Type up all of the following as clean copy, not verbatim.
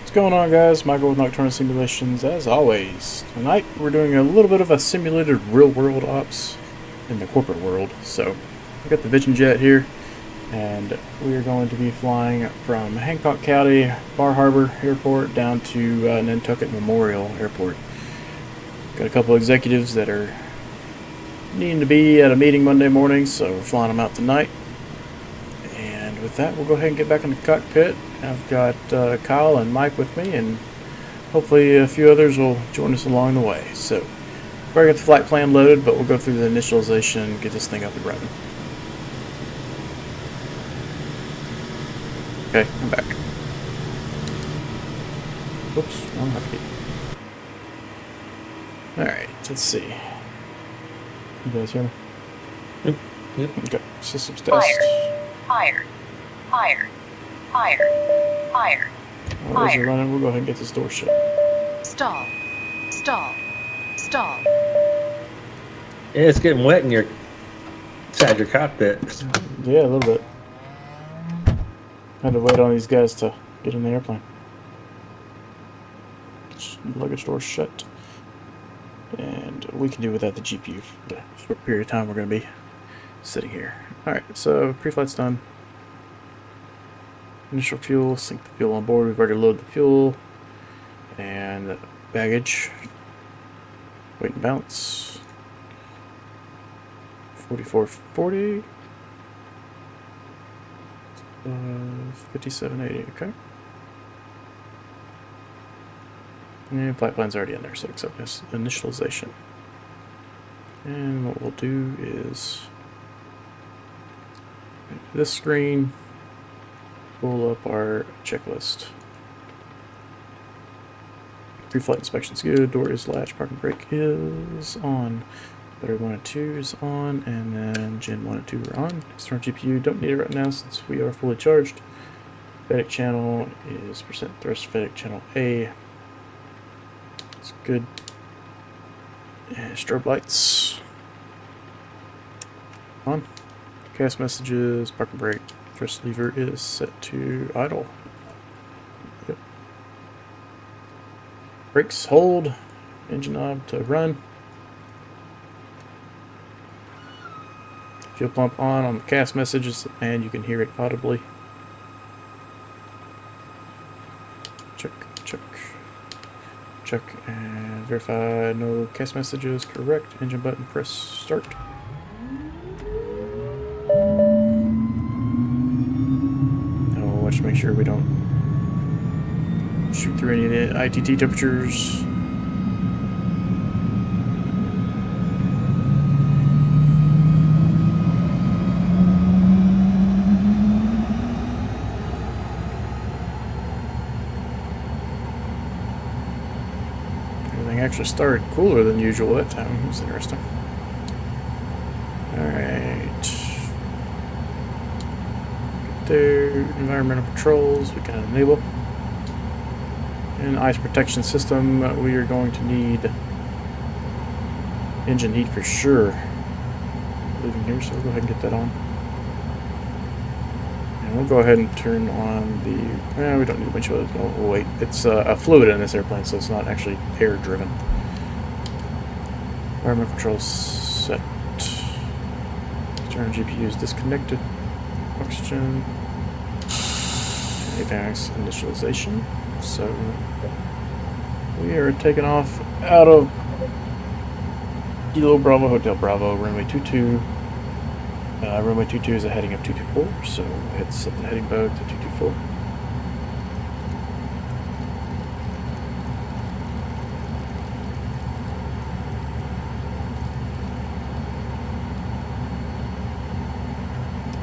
What's going on, guys? Michael with Nocturnal Simulations. As always, tonight we're doing a little bit of a simulated real-world ops in the corporate world. So, we've got the Vision Jet here, and we are going to be flying from Hancock County Bar Harbor Airport down to Nantucket Memorial Airport. Got a couple executives that are needing to be at a meeting Monday morning, so we're flying them out tonight. And with that, we'll go ahead and get back in the cockpit. I've got Kyle and Mike with me, and hopefully a few others will join us along the way. So, we've already got the flight plan loaded, but we'll go through the initialization, get this thing up and running. Okay, I'm back. Oops, wrong hotkey. Alright, let's see. You guys hear me? Yep. Okay, systems test. Higher. Well, as we're running, we'll go ahead and get this door shut. Stall. Yeah, it's getting wet in inside your cockpit. Yeah, a little bit. Had to wait on these guys to get in the airplane. Luggage door shut. And we can do without the GPU for the short period of time we're going to be sitting here. Alright, so pre-flight's done. Initial fuel, sink the fuel on board. We've already loaded the fuel. And baggage. Weight and balance. 4440. 5780, okay. And flight plan's already in there, so accept this initialization. And what we'll do is this screen, pull up our checklist. Pre-flight inspection's good, door is latched, parking brake is on, battery 1 and 2 is on, and then Gen 1 and 2 are on. External GPU, don't need it right now since we are fully charged. FedEx channel is percent thrust FedEx channel A. It's good. And strobe lights on. Cast messages, parking brake, thrust lever is set to idle. Yep. Brakes hold, engine knob to run. Fuel pump on the cast messages, and you can hear it audibly. Check and verify no cast messages. Correct. Engine button, press start. Now we'll watch to make sure we don't shoot through any of the ITT temperatures. Actually started cooler than usual that time. It was interesting. Alright. Get there. Environmental controls we can enable. And ice protection system, we are going to need engine heat for sure. Leaving here, so we'll go ahead and get that on. And we'll go ahead and turn on the... we don't need the windshield. Oh, wait. It's a fluid in this airplane, so it's not actually air-driven. Environmental controls set. External GPU is disconnected. Oxygen. AVAX initialization. So, we are taking off out of Kilo Bravo Hotel Bravo, runway 22. Runway 22 is a heading of 224, so we had to set the heading boat to 224.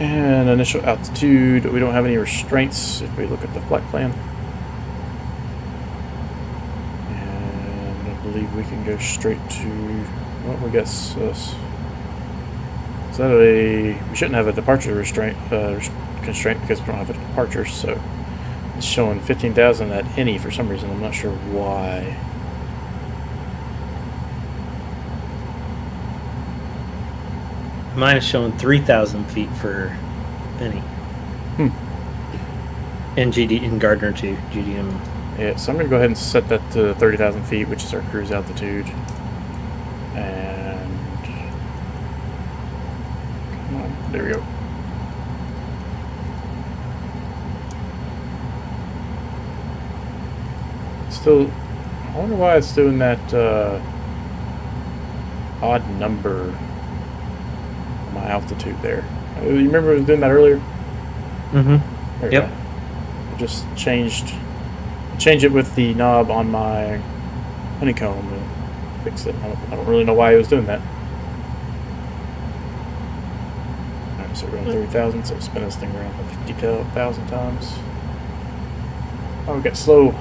And initial altitude, we don't have any restraints if we look at the flight plan. And I believe we can go straight to, well, we guess this. Is that we shouldn't have a departure restraint constraint because we don't have a departure, so it's showing 15,000 at any for some reason. I'm not sure why. Mine is showing 3,000 feet for any. In Gardner too, GDM Yeah, so I'm going to go ahead and set that to 30,000 feet, which is our cruise altitude. And come on, there we go. Still, I wonder why it's doing that odd number on my altitude there. You remember it was doing that earlier? Mm-hmm. There we Yep. go. I just changed it with the knob on my honeycomb and fixed it. I don't really know why it was doing that. Alright, so we're on 30,000, so spin this thing around 50,000 times. Oh, we got slow.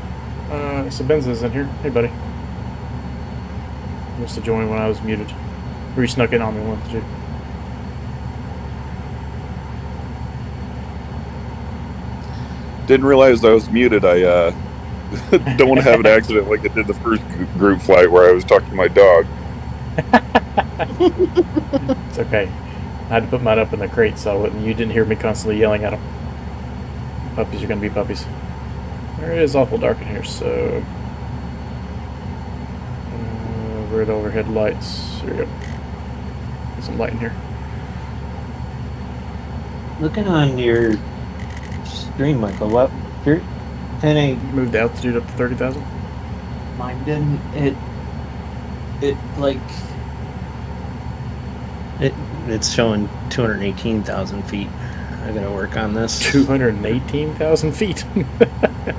So Ben's in here. Hey, buddy. Must have joined when I was muted. Or he snuck in on me once, too. Didn't realize I was muted. I don't want to have an accident like I did the first group flight where I was talking to my dog. It's okay. I had to put mine up in the crate so you didn't hear me constantly yelling at them. Puppies are going to be puppies. There it is awful dark in here, so... red overhead lights. There we go. Get some light in here. Looking on your stream, Michael, what? You're hitting. Move the altitude up to 30,000. Mine didn't. It's showing 218,000 feet. I gotta work on this. 218,000 feet.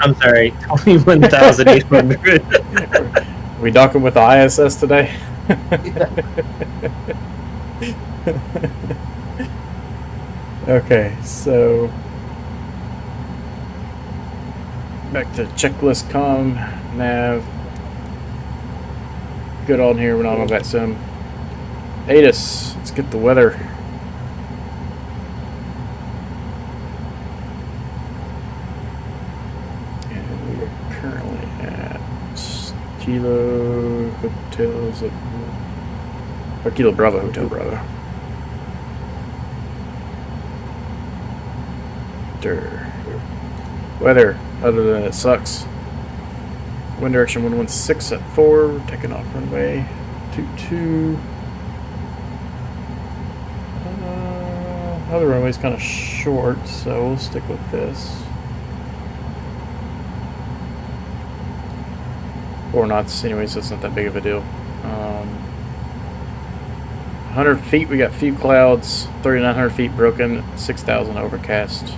I'm sorry, 21,800. We docking with the ISS today? Okay, so back to checklist com nav. Good on here when I'm on that sim. ATIS, let's get the weather. And we are currently at Kilo Hotels or Kilo Bravo Hotel Bravo. Weather, other than it sucks. Wind direction 116 at 4, taking off runway 22. Other runway's kind of short, so we'll stick with this. 4 knots anyway, so it's not that big of a deal. 100 feet, we got few clouds. 3,900 feet broken, 6,000 overcast.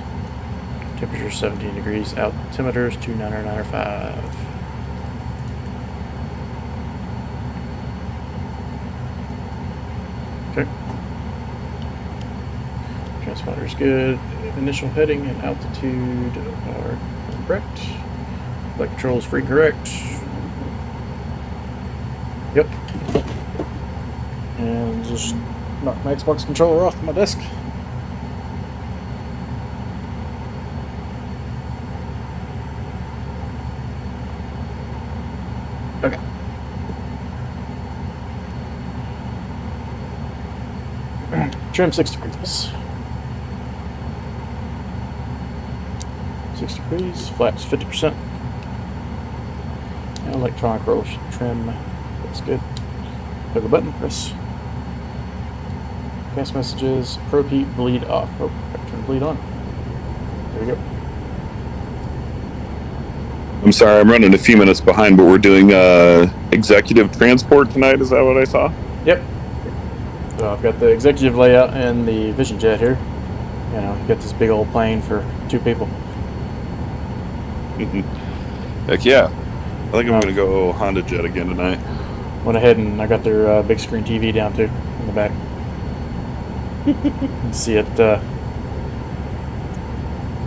Temperature 17 degrees. Altimeters 2,995. Okay. Transponder's good. Initial heading and altitude are correct. Flight control is free correct. Yep. And just knock my Xbox controller off my desk. Okay. Trim 6 degrees. 6 degrees. Flaps 50%. And electronic roll trim. Looks good. Click the button. Press. Gas messages. Probe heat. Bleed off. Oh, turn bleed on. There we go. I'm sorry, I'm running a few minutes behind, but we're doing executive transport tonight. Is that what I saw? Yep. So I've got the executive layout and the Vision Jet here. You know, you got this big old plane for 2 people. Heck yeah. I think I'm going to go Honda Jet again tonight. Went ahead and I got their big screen TV down too in the back. You can see it. Let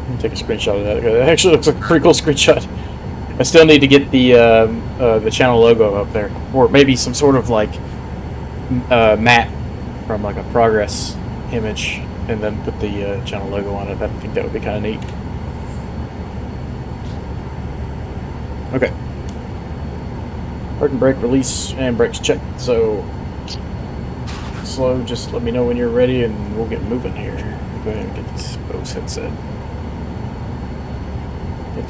me take a screenshot of that. It actually looks like a pretty cool screenshot. I still need to get the channel logo up there, or maybe some sort of like matte from like a progress image, and then put the channel logo on it. I think that would be kind of neat. Okay. Park and brake release and brakes checked. So slow. Just let me know when you're ready, and we'll get moving here. Go ahead and get this Bose headset.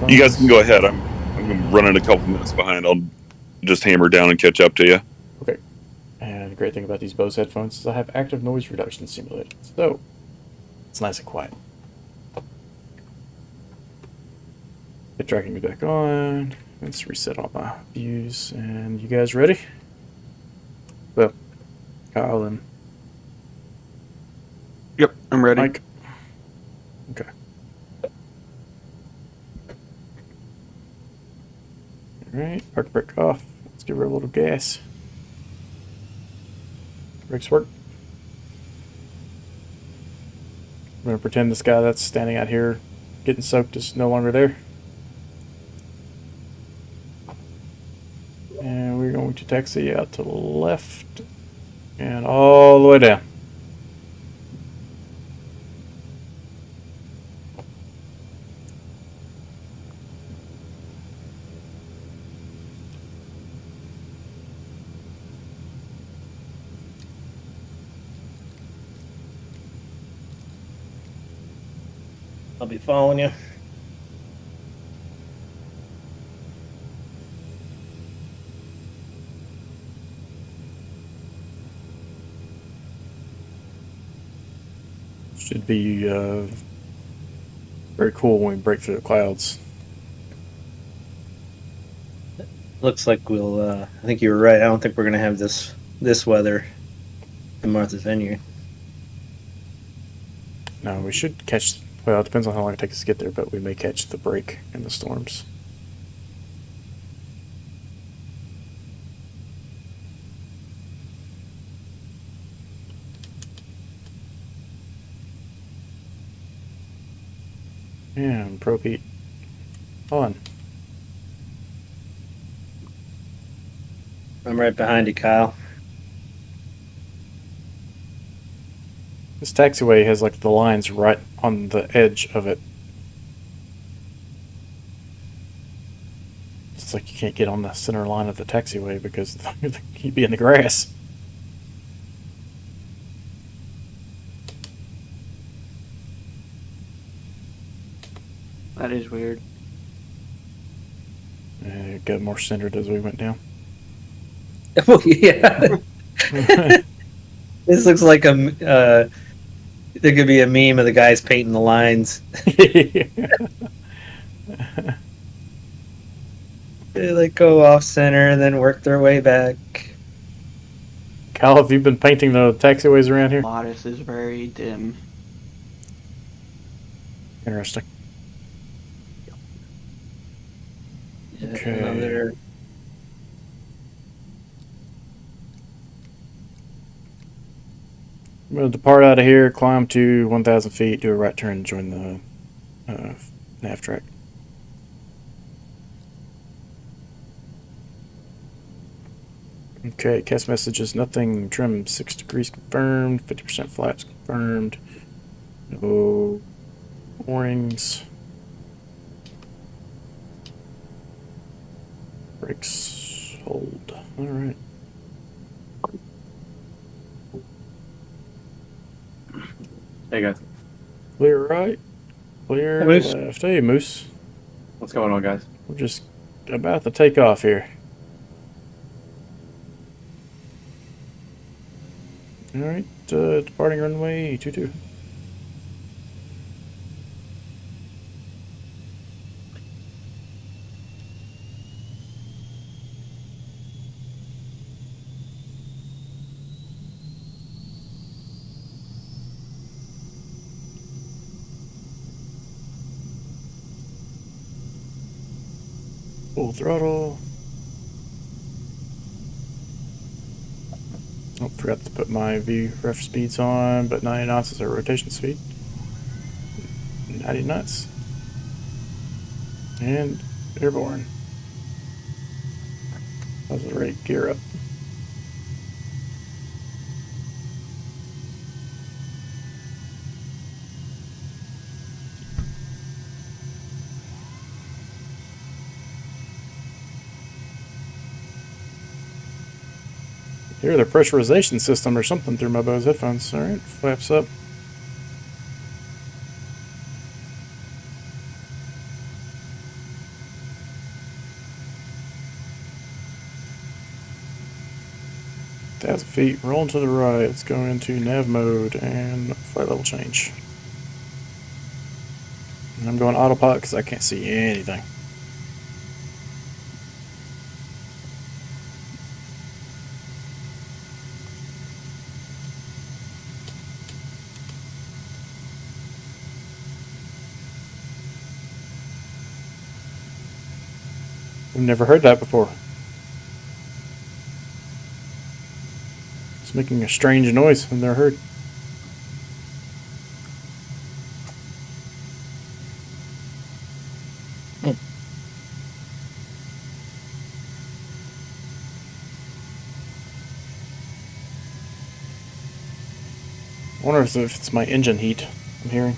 You guys can go ahead. I'm I'm running a couple minutes behind. I'll just hammer down and catch up to you. Okay. And the great thing about these Bose headphones is I have active noise reduction simulated, so it's nice and quiet. Get tracking me back on. Let's reset all my views. And you guys ready? Well, Kyle and Yep, I'm ready. Mike. Okay. Alright, park brake off. Let's give her a little gas. Brakes work. I'm going to pretend this guy that's standing out here getting soaked is no longer there. And we're going to taxi out to the left and all the way down. I'll be following you. Should be very cool when we break through the clouds. Looks like we'll. I think you were right. I don't think we're gonna have this weather in Martha's Vineyard. No, we should catch. Well, it depends on how long it takes us to get there, but we may catch the break in the storms. And Pro Pete on. I'm right behind you, Kyle. This taxiway has like the lines right on the edge of it. It's like you can't get on the center line of the taxiway because you'd be in the grass. That is weird. And it got more centered as we went down. Oh yeah. This looks like a. There could be a meme of the guys painting the lines. They like go off center and then work their way back. Kyle, have you been painting the taxiways around here? Lattice is very dim. Interesting. Okay. Another. I'm going to depart out of here, climb to 1,000 feet, do a right turn, and join the nav track. Okay, cast messages, nothing, trim 6 degrees confirmed, 50% flaps confirmed, no O-rings. Brakes, hold, alright. Hey guys, Clear right, clear Moose. left. Hey, Moose. what's going on, guys? We're just about to take off here. Alright, departing runway 22. Full throttle. Oh, forgot to put my VREF speeds on, but 90 knots is our rotation speed. 90 knots. And airborne. How's the rate? Gear up. Hear the pressurization system or something through my Bose headphones. Alright, flaps up. 1,000 feet, rolling to the right. Let's go into nav mode and flight level change. And I'm going autopilot because I can't see anything. I've never heard that before. It's making a strange noise I've never heard. I wonder if it's my engine heat I'm hearing.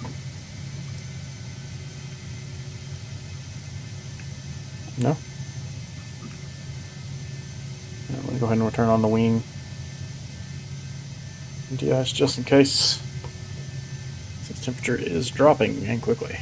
No? Yeah, let me go ahead and turn on the wing. DIS just in case, since temperature is dropping and quickly.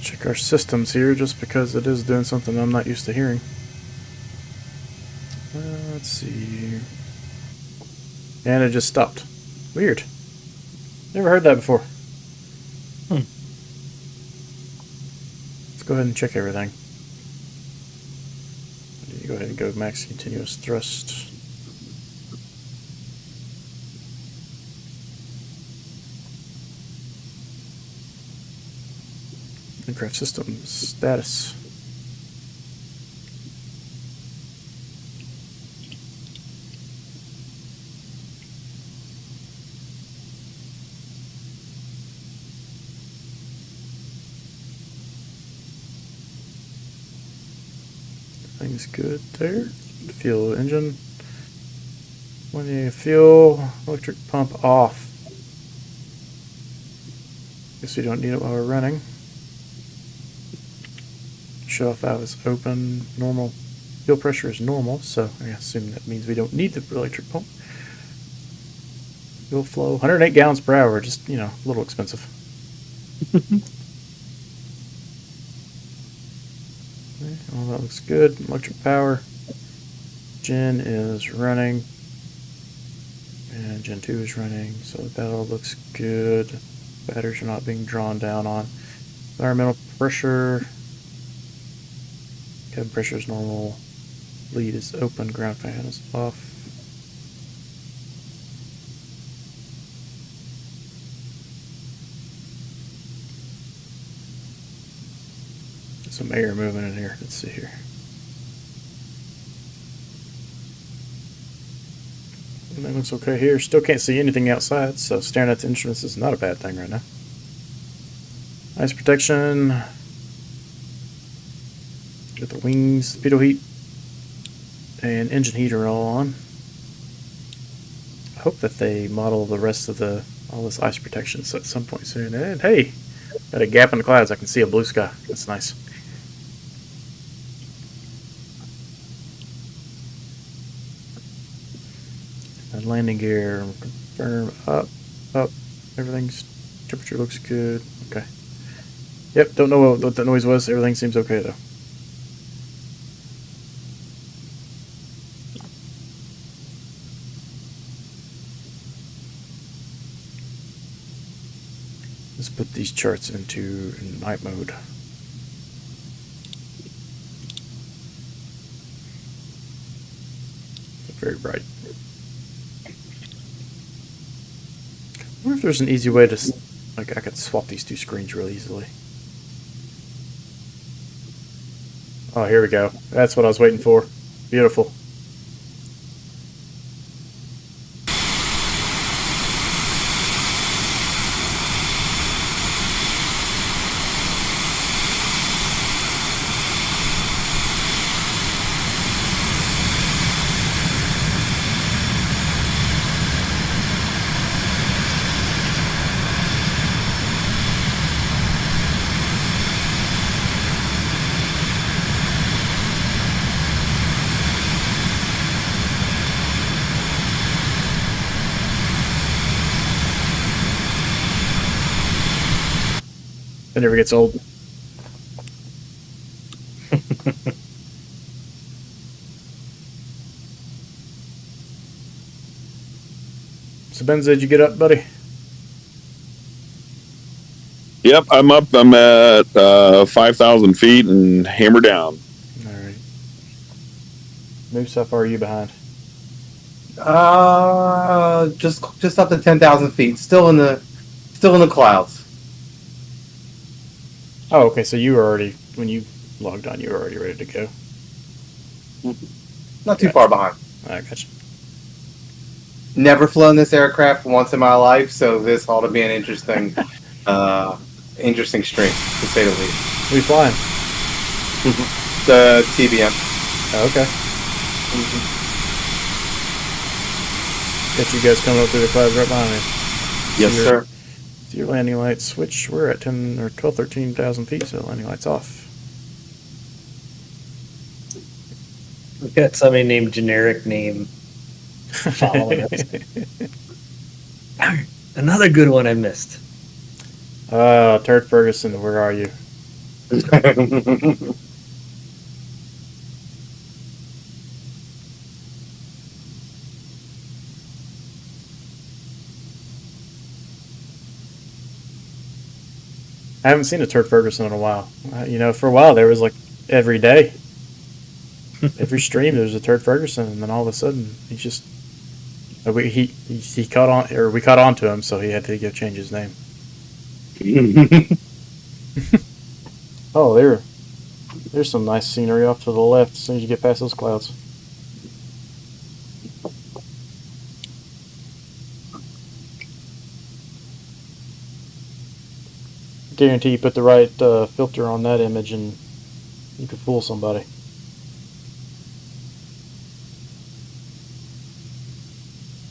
Check our systems here just because it is doing something I'm not used to hearing. Let's see. And it just stopped. Weird. Never heard that before. Let's go ahead and check everything. Go ahead and go max continuous thrust. Aircraft systems status. Everything's good there. Fuel engine. When you fuel, electric pump off. Guess we don't need it while we're running. Shut off valve is open. Normal fuel pressure is normal, so I assume that means we don't need the electric pump. Fuel flow, 108 gallons per hour, just, a little expensive. Okay, all that looks good. Electric power. Gen is running. And Gen 2 is running, so that all looks good. Batteries are not being drawn down on. Environmental pressure. Cabin pressure is normal. Lead is open. Ground fan is off. Some air moving in here. Let's see here. Everything looks okay here. Still can't see anything outside, so staring at the instruments is not a bad thing right now. Ice protection. Got the wings, pitot heat, and engine heat are all on. I hope that they model the rest of all this ice protection at some point soon. And hey, got a gap in the clouds. I can see a blue sky. That's nice. And landing gear, confirm up. Everything's temperature looks good. Okay. Yep. Don't know what that noise was. Everything seems okay though. Let's put these charts into night mode. Very bright. I wonder if there's an easy way to, I could swap these two screens real easily. Oh, here we go. That's what I was waiting for. Beautiful. That never gets old. So Ben, did you get up, buddy? Yep, I'm up. I'm at 5,000 feet and hammer down. All right. Moose, how far are you behind? Just up to 10,000 feet. Still in the clouds. Oh, okay. So you were already, when you logged on, you were already ready to go. Not too far behind. I gotcha. Never flown this aircraft once in my life, so this ought to be an interesting, interesting stream to say the least. Who you flying? The TBM. Oh, okay. Got you guys coming up through the clouds right behind me. Yes, So sir. your landing lights switch. We're at 10 or 12, 13,000 feet, so landing lights off. We've got somebody named Generic Name following us. Another good one I missed. Turd Ferguson, where are you? I haven't seen a Turd Ferguson in a while. For a while there was like every day, every stream there was a Turd Ferguson, and then all of a sudden he's just he caught on, or we caught on to him, so he had to go change his name. Oh, there's some nice scenery off to the left as soon as you get past those clouds. Guarantee you put the right filter on that image and you could fool somebody.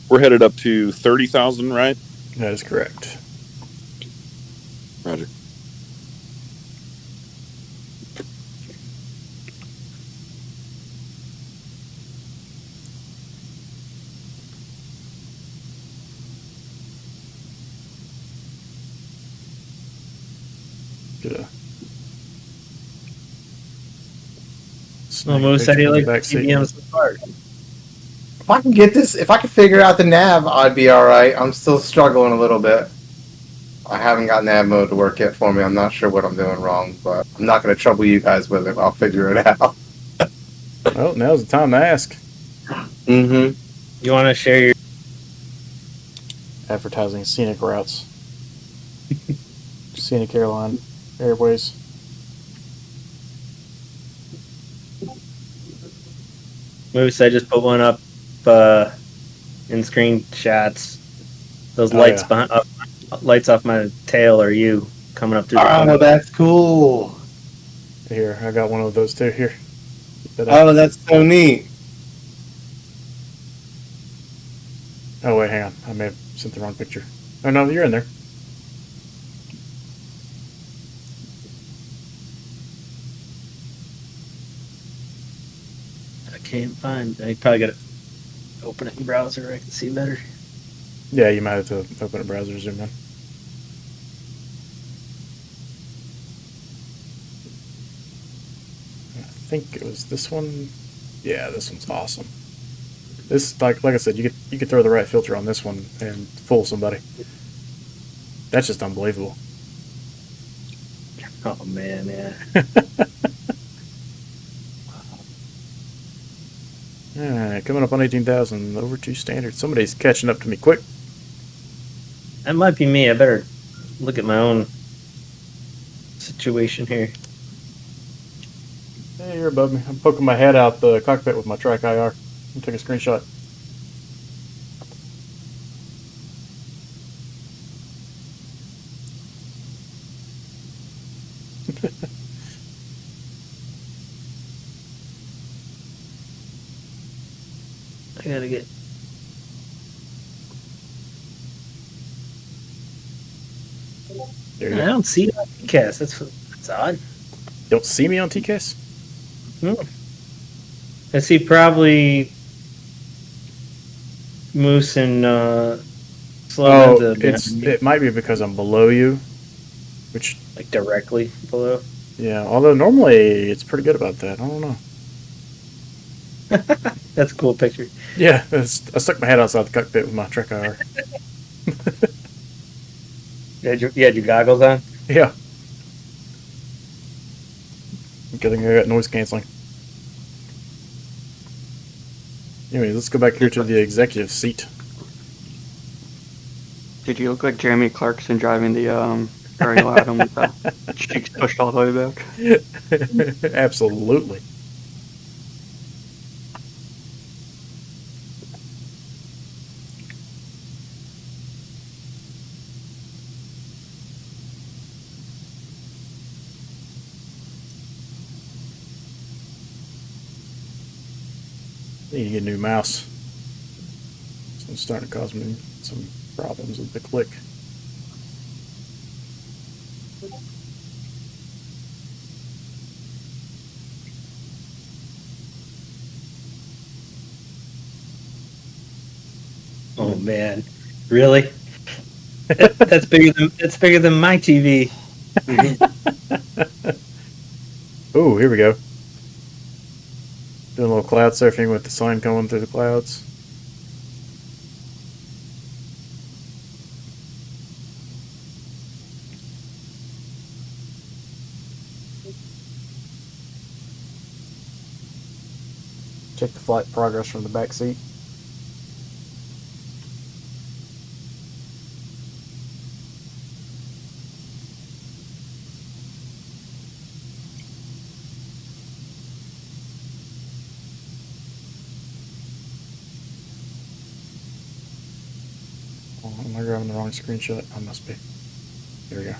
We're headed up to 30,000, right? That is correct. Roger. Get a Almost how do you like TBM's apart? If I can figure out the nav, I'd be all right. I'm still struggling a little bit. I haven't got nav mode to work yet for me. I'm not sure what I'm doing wrong, but I'm not going to trouble you guys with it. I'll figure it out. Well, now's the time to ask. Mm-hmm. You want to share your Advertising scenic routes. Scenic airline airways. moves? I just put one up in screenshots. Those Oh, lights yeah. lights off my tail are you coming up through the Oh, that's cool. Here, I got one of those too. Here. Oh, that's so neat. Oh, wait, hang on. I may have sent the wrong picture. Oh, no, you're in there. I can't find. I probably got to open it in browser. I can see better. Yeah, you might have to open a browser to zoom in. I think it was this one. Yeah, this one's awesome. This, like I said, you could throw the right filter on this one and fool somebody. That's just unbelievable. Oh man, yeah. Alright, coming up on 18,000, over to standard. Somebody's catching up to me quick. That might be me. I better look at my own situation here. Hey, you're above me. I'm poking my head out the cockpit with my track IR. I'll take a screenshot. I gotta get. There you I go. don't see it on TCAS. That's odd. Don't see me on TCAS? I see probably Moose and Oh, Slow. it might be because I'm below you, which like directly below. Yeah, although normally it's pretty good about that. I don't know. That's a cool picture. Yeah, I stuck my head outside the cockpit with my Trek IR. You had your goggles on? Yeah. Good thing I got noise canceling. Anyway, let's go back here to the executive seat. Did you look like Jeremy Clarkson driving the Ariel Atom with the cheeks pushed all the way back? Absolutely. Need to get a new mouse. It's starting to cause me some problems with the click. Oh man, really? That's bigger than my TV. Oh, here we go. Doing a little cloud surfing with the sun coming through the clouds. Check the flight progress from the back seat. Oh, am I grabbing the wrong screenshot? I must be. Here we go.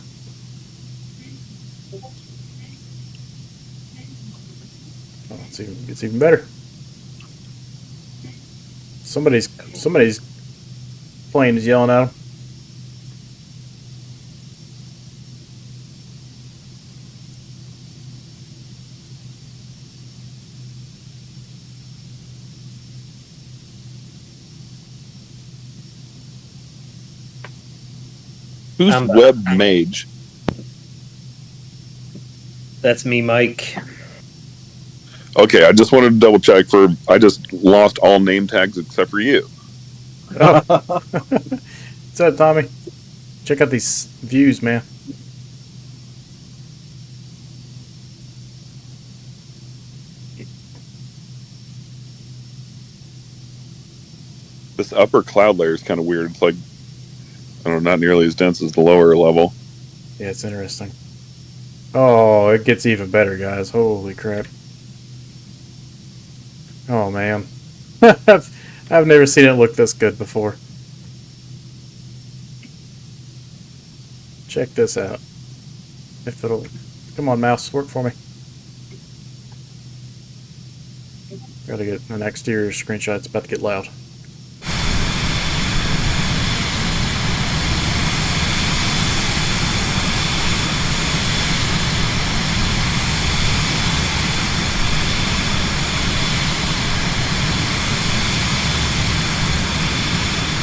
Oh, it's even better. Somebody's plane is yelling at him. Who's Web Mage? That's me, Mike. Okay, I just wanted to double check I just lost all name tags except for you. Oh. What's up, Tommy? Check out these views, man. This upper cloud layer is kind of weird. It's like, I don't know, not nearly as dense as the lower level. Yeah, it's interesting. Oh, it gets even better, guys. Holy crap. Oh, man. I've never seen it look this good before. Check this out. If it'll... Come on, mouse. Work for me. Gotta get an exterior screenshot. It's about to get loud.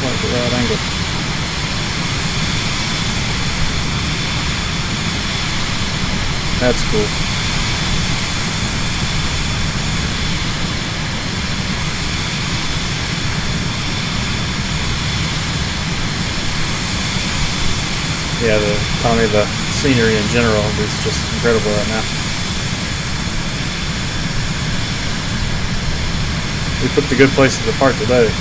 At the right angle. That's cool. Yeah, Tommy, the scenery in general is just incredible right now. We picked a good place to depart today.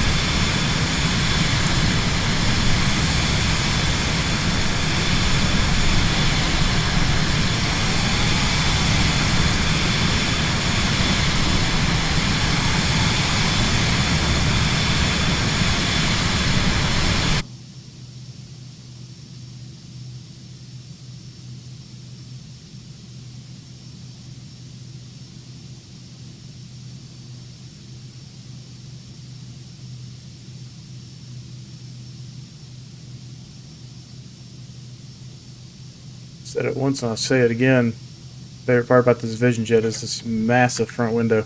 Said it once and I'll say it again. Favorite part about this Vision Jet is this massive front window.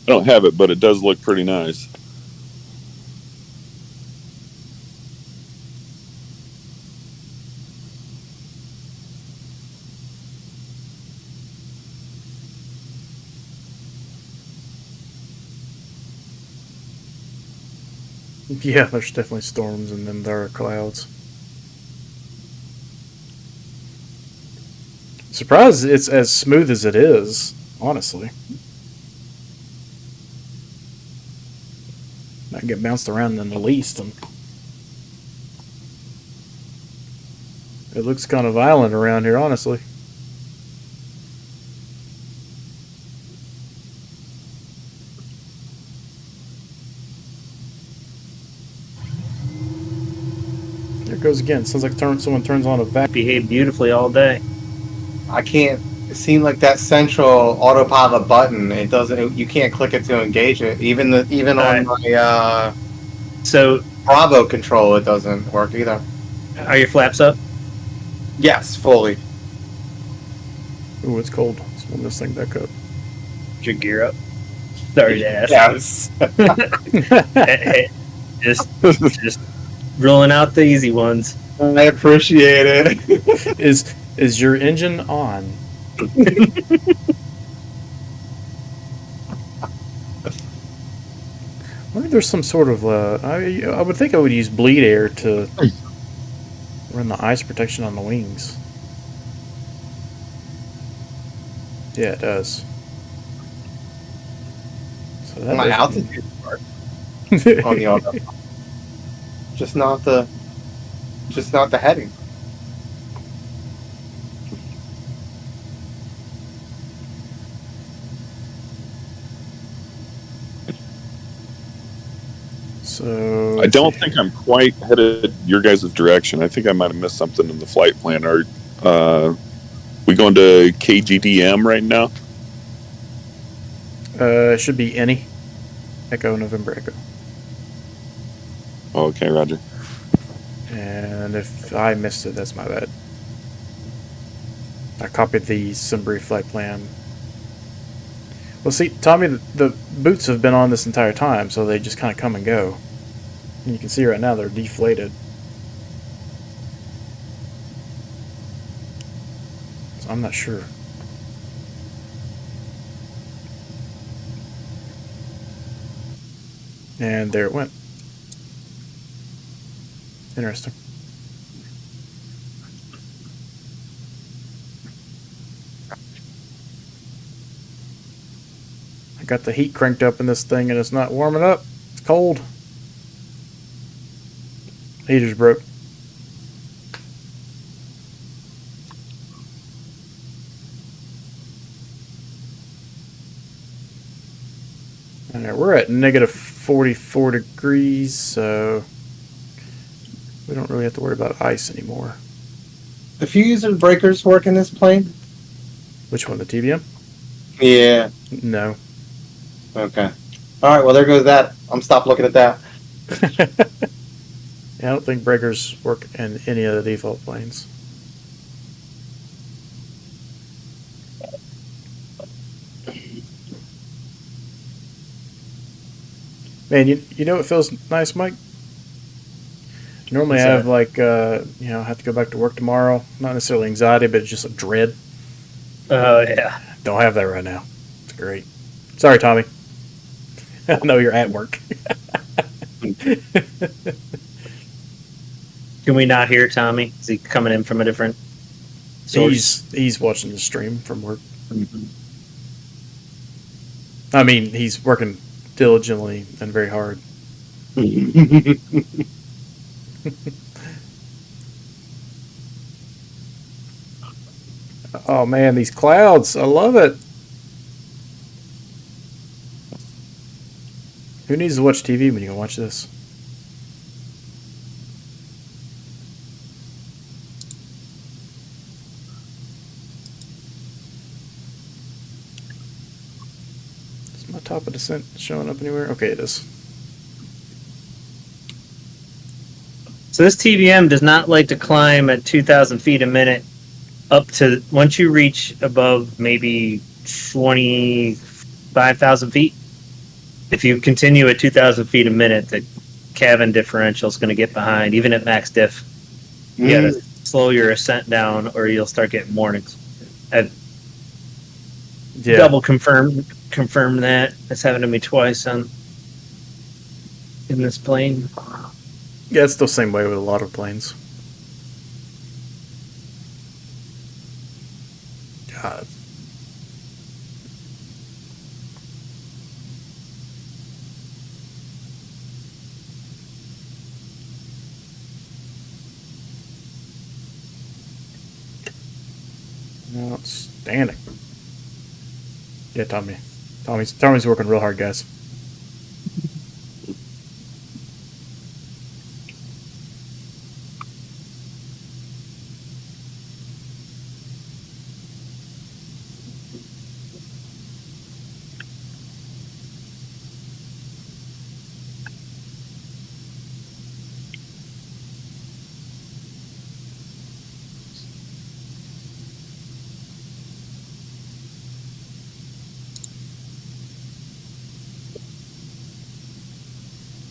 I don't have it, but it does look pretty nice. Yeah, there's definitely storms, and then there are clouds. Surprised it's as smooth as it is, honestly. I get bounced around in the least, and it looks kind of violent around here, honestly. There it goes again. Sounds like someone turns on a vacuum. Behave beautifully all day. I can't. It seemed like that central autopilot button. It doesn't. You can't click it to engage it. Even on my So, Bravo control, it doesn't work either. are your flaps up? Yes, fully. Ooh, it's cold. Let's warm this thing back up. Your gear up? Sorry to ask. Yes. Hey, just rolling out the easy ones. I appreciate it. Is your engine on? I wonder if there's some sort of I would think I would use bleed air to run the ice protection on the wings. Yeah, it does. So that My doesn't- altitude part on the auto. Just not the heading. So I don't think I'm quite headed your guys' direction. I think I might have missed something in the flight plan. Are we going to KGDM right now? it should be any Echo November Echo. Okay, Roger. And if I missed it, that's my bad. I copied the Simbury flight plan. Well, see, Tommy, the boots have been on this entire time, so they just kind of come and go. And you can see right now they're deflated. So I'm not sure. And there it went. Interesting. I got the heat cranked up in this thing and it's not warming up. It's cold. Heater's broke. Alright, we're at negative 44 degrees, so we don't really have to worry about ice anymore. The fuse and breakers work in this plane? Which one, the TBM? Yeah. No. Okay. All right. Well, there goes that. I'm stop looking at that. Yeah, I don't think breakers work in any of the default planes. Man, you know what feels nice, Mike? Normally I have like I have to go back to work tomorrow. Not necessarily anxiety, but just a dread. Oh, yeah. Don't have that right now. It's great. Sorry, Tommy. I know you're at work. Can we not hear Tommy? Is he coming in from a different source? He's watching the stream from work. I mean, he's working diligently and very hard. Oh man, these clouds! I love it. Who needs to watch TV when you can watch this? Is my top of descent showing up anywhere? Okay, it is. So this TBM does not like to climb at 2,000 feet a minute up to, once you reach above maybe 25,000 feet. If you continue at 2,000 feet a minute, the cabin differential is going to get behind, even at max diff. You got to slow your ascent down or you'll start getting warnings. I've double confirmed that. It's happened to me twice on in this plane. Yeah, it's the same way with a lot of planes. God. Outstanding. Yeah, Tommy. Tommy's working real hard, guys.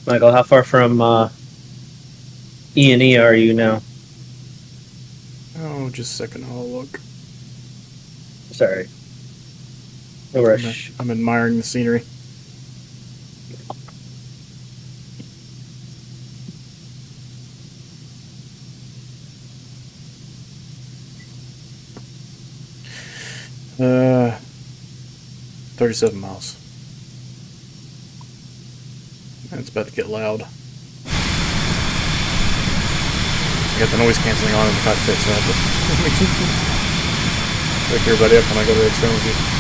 Michael, how far from E&E are you now? Oh, just a second. I'll look. Sorry. No rush. I'm admiring the scenery. Uh, 37 miles. And it's about to get loud. I got the noise canceling on in the cockpit, so I have to wake everybody up when I go to the external view.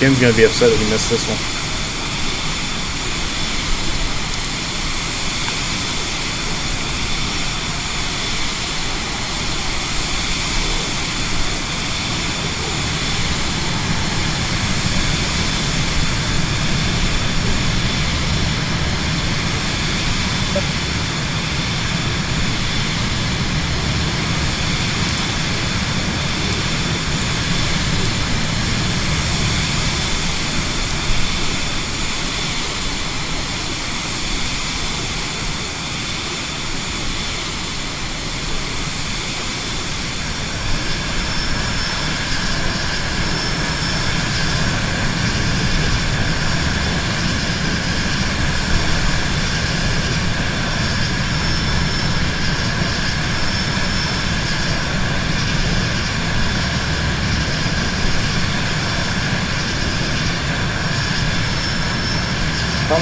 Ken's gonna be upset that he missed this one.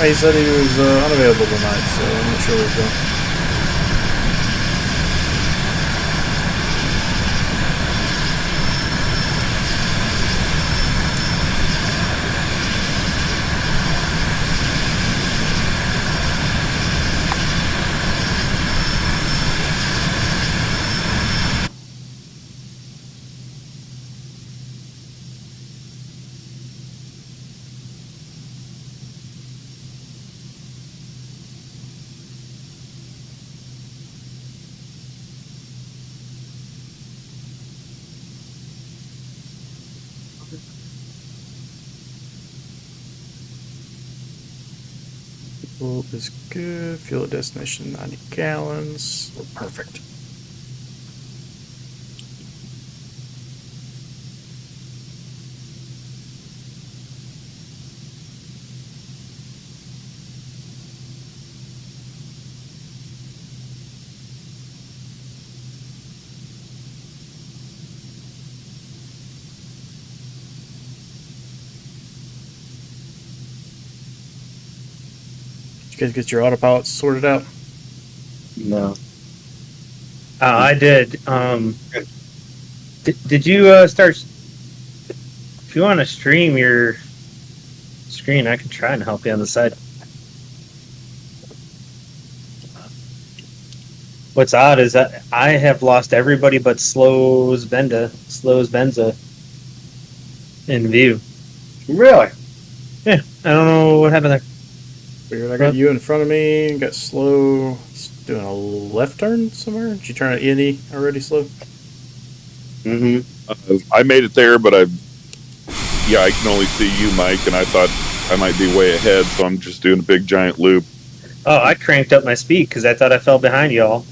Tommy said he was unavailable tonight, so I'm not sure where he's going. Fuel is good. Fuel at destination 90 gallons. We're perfect. Did you guys get your autopilots sorted out? No. I did. Did you start? If you want to stream your screen, I can try and help you on the side. What's odd is that I have lost everybody but Slows Benza in view. Really? Yeah, I don't know what happened there. Weird. I got you in front of me. Got slow. It's doing a left turn somewhere. Did you turn at E&E already slow? Mm-hmm. I made it there, but I can only see you, Mike, and I thought I might be way ahead, so I'm just doing a big giant loop. Oh, I cranked up my speed because I thought I fell behind y'all.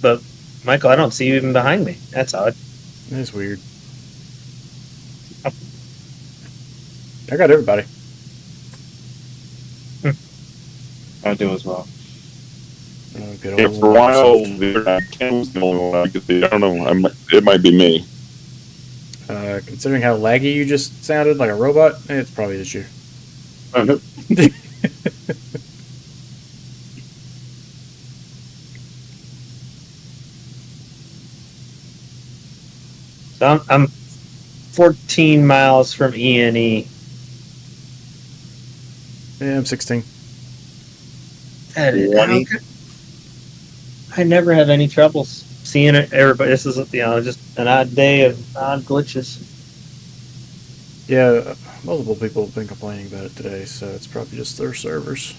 But, Michael, I don't see you even behind me. That's odd. That's weird. I got everybody. I do as well. Oh, good Yeah, old for a while, Microsoft. the other night, Ken was the only one I could see. I don't know. It might be me. Considering how laggy you just sounded like a robot, it's probably just you. So I'm 14 miles from E&E. Yeah, I'm 16. Twenty. I never have any troubles seeing it. Everybody, this is just an odd day of odd glitches. Yeah, multiple people have been complaining about it today, so it's probably just their servers.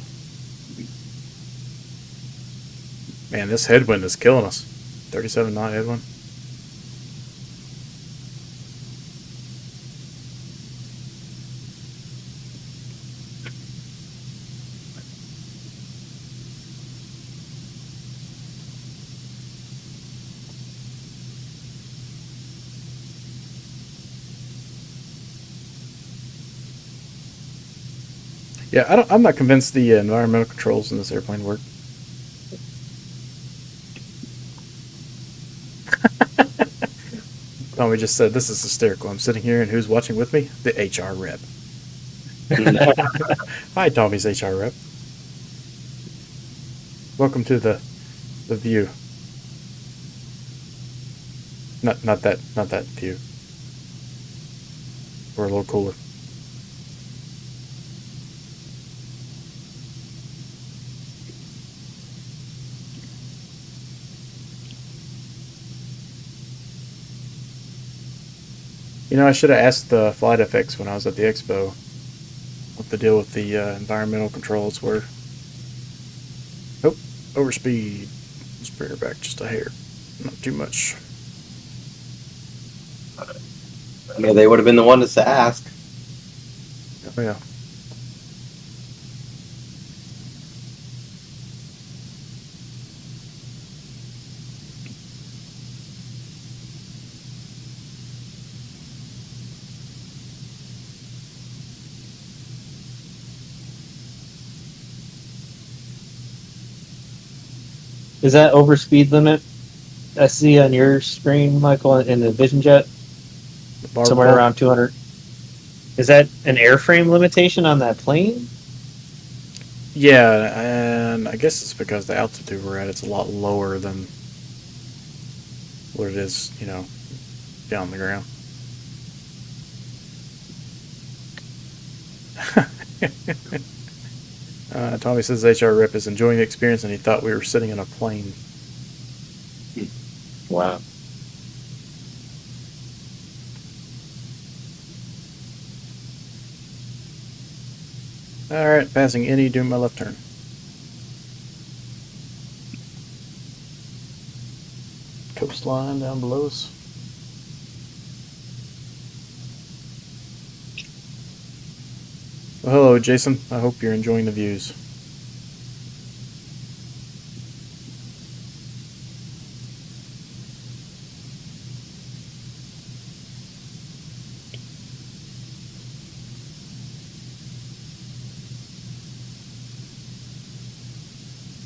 Man, this headwind is killing us. 37 knot headwind. Yeah, I'm not convinced the environmental controls in this airplane work. Tommy just said, this is hysterical. I'm sitting here, and who's watching with me? The HR rep. Hi, Tommy's HR rep. Welcome to the view. Not that view. We're a little cooler. You know, I should have asked the Flight FX when I was at the expo what the deal with the environmental controls were. Oh, overspeed. Let's bring her back just a hair. Not too much. Yeah, they would have been the ones to ask. Oh, yeah. Is that overspeed limit I see on your screen, Michael, in the Vision Jet? Somewhere Ball. around 200. Is that an airframe limitation on that plane? Yeah, and I guess it's because the altitude we're at, it's a lot lower than what it is, down on the ground. Tommy says HR rep is enjoying the experience and he thought we were sitting in a plane. Wow. Alright, passing any, doing my left turn. Coastline down below us. Well, hello, Jason. I hope you're enjoying the views.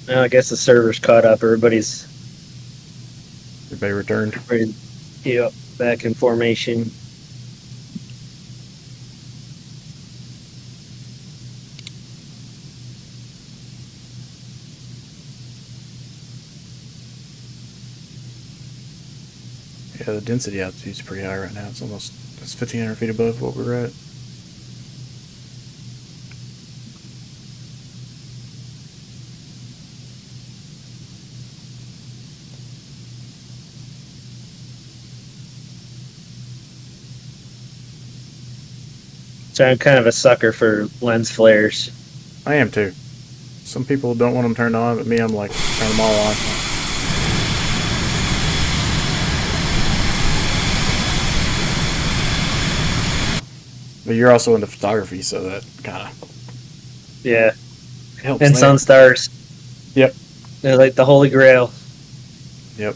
No, I guess the server's caught up. Everybody returned. Yep, back in formation. Yeah, the density altitude's pretty high right now. It's 1,500 feet above what we're at. So I'm kind of a sucker for lens flares. I am too. Some people don't want them turned on, but me, I'm like, turn them all on. But you're also into photography, so that kind of Yeah. helps. And there. sun stars. Yep. They're like the holy grail. Yep.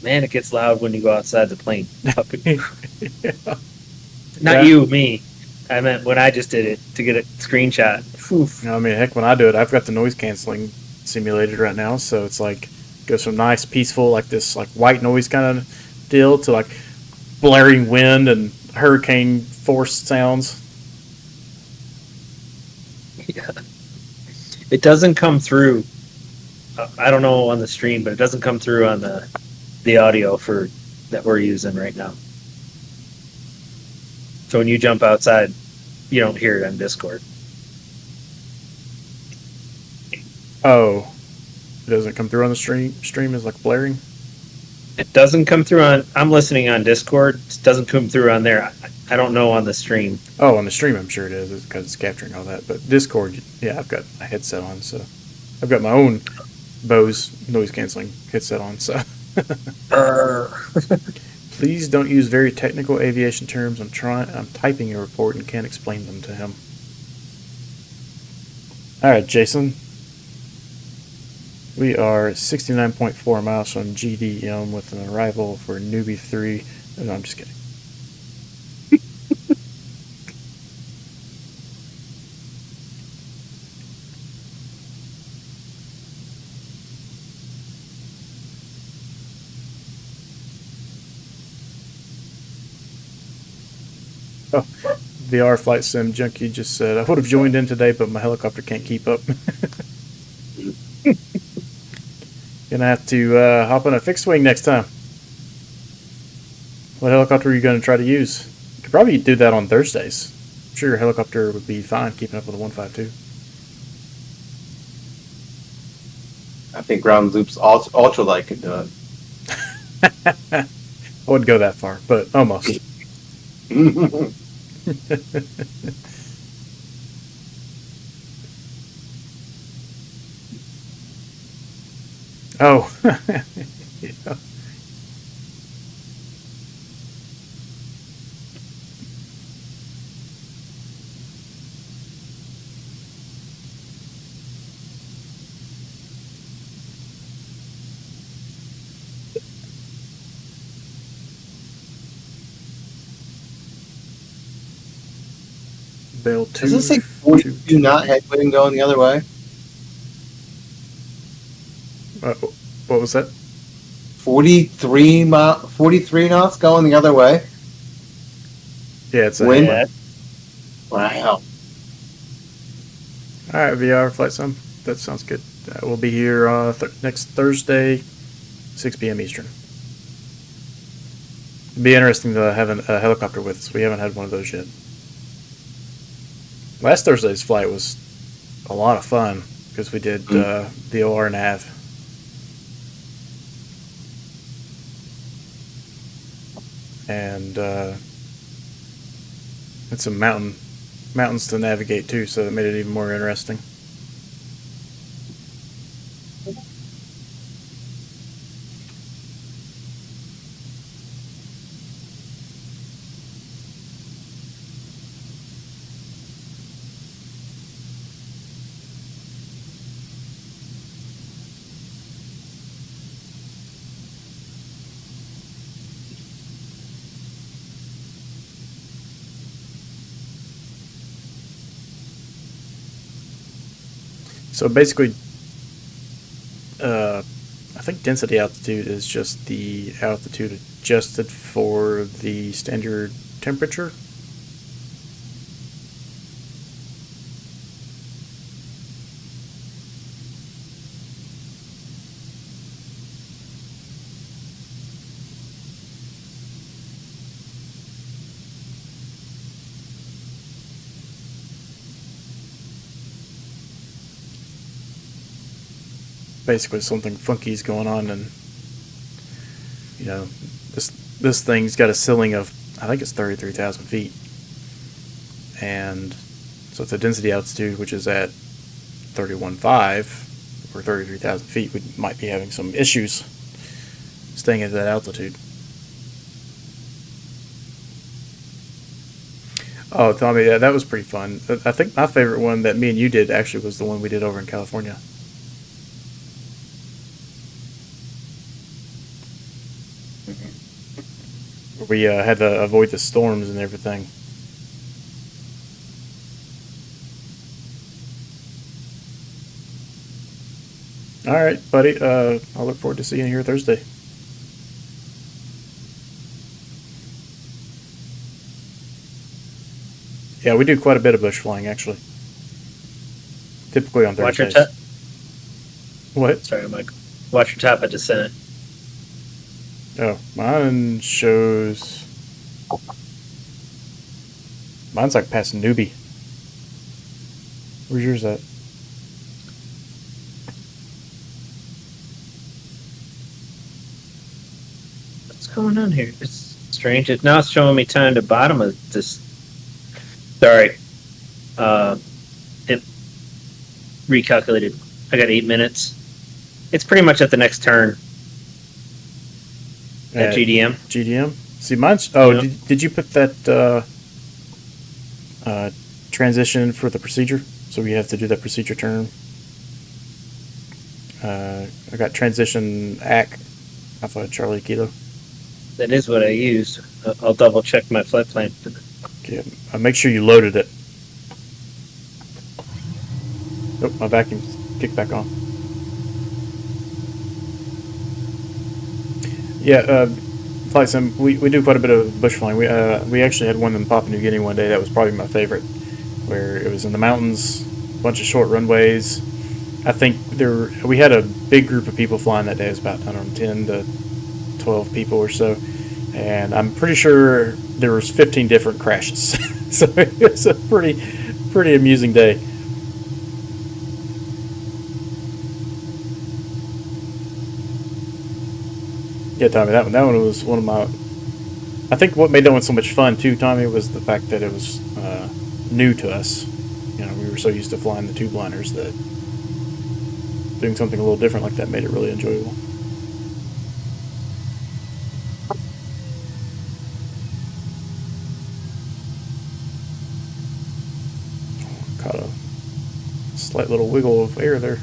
Man, it gets loud when you go outside the plane. Yeah. Not Yeah. you, me. I meant when I just did it to get a screenshot. Oof. I mean, heck, when I do it, I've got the noise canceling simulated right now, so it's like goes from nice, peaceful, like this, like white noise kind of deal to like blaring wind and hurricane force sounds. Yeah. It doesn't come through. I don't know on the stream, but it doesn't come through on the audio for that we're using right now. So when you jump outside, you don't hear it on Discord. Oh, it doesn't come through on the stream. Stream is like blaring. It doesn't come through on. I'm listening on Discord. It doesn't come through on there. I don't know on the stream. Oh, on the stream, I'm sure it is because it's capturing all that. But Discord, yeah, I've got a headset on, so I've got my own Bose noise canceling headset on. So please don't use very technical aviation terms. I'm typing a report and can't explain them to him. All right, Jason. We are 69.4 miles from GDM with an arrival for newbie 3. No, I'm just kidding. Oh, VR Flight Sim Junkie just said, I would have joined in today, but my helicopter can't keep up. Gonna have to hop on a fixed wing next time. What helicopter are you gonna try to use? You could probably do that on Thursdays. I'm sure your helicopter would be fine keeping up with the 152. I think Ground Loop's ultralight could do it. I wouldn't go that far, but almost. Oh. Yeah. Bell 2. Does it say 42 knot headwind going the other way? What was that? 43 knots going the other way? Yeah, it's a Wind? headwind. Wow. Alright, VR Flight Sim. That sounds good. We'll be here next Thursday, 6 p.m. Eastern. It'd be interesting to have a helicopter with us. We haven't had one of those yet. Last Thursday's flight was a lot of fun because we did VOR nav. And it's some mountains to navigate too, so that made it even more interesting. So basically, I think density altitude is just the altitude adjusted for the standard temperature. Basically something funky is going on and this thing's got a ceiling of, I think it's 33,000 feet, and so it's a density altitude which is at 31.5 or 33,000 feet. We might be having some issues staying at that altitude. Oh, Tommy, yeah, that was pretty fun. I think my favorite one that me and you did actually was the one we did over in California. We had to avoid the storms and everything. All right, buddy. I'll look forward to seeing you here Thursday. Yeah, we do quite a bit of bush flying, actually. Typically on Watch your Thursdays. top. What? Sorry, Mike. Watch your top of descent. Oh, mine shows. Mine's like past Newbie. Where's yours at? What's going on here? It's strange. It's now showing me time to bottom of this. Sorry. It recalculated. I got 8 minutes. It's pretty much at the next turn at GDM. GDM? See, mine's. Oh, Yeah. did you put that transition for the procedure? So we have to do that procedure term. I got transition ACK Alpha Charlie Kilo. That is what I used. I'll double check my flight plan. Okay, make sure you loaded it. Oh, my vacuum's kicked back on. Yeah, Flight Sim, we do quite a bit of bush flying. We actually had one in Papua New Guinea one day that was probably my favorite, where it was in the mountains, a bunch of short runways. I think we had a big group of people flying that day. It was about, I don't know, 10 to 12 people or so, and I'm pretty sure there was 15 different crashes. So it was a pretty amusing day. Yeah, Tommy, that one was one of my. I think what made that one so much fun too, Tommy, was the fact that it was new to us. We were so used to flying the tube liners that doing something a little different like that made it really enjoyable. Caught a slight little wiggle of air there.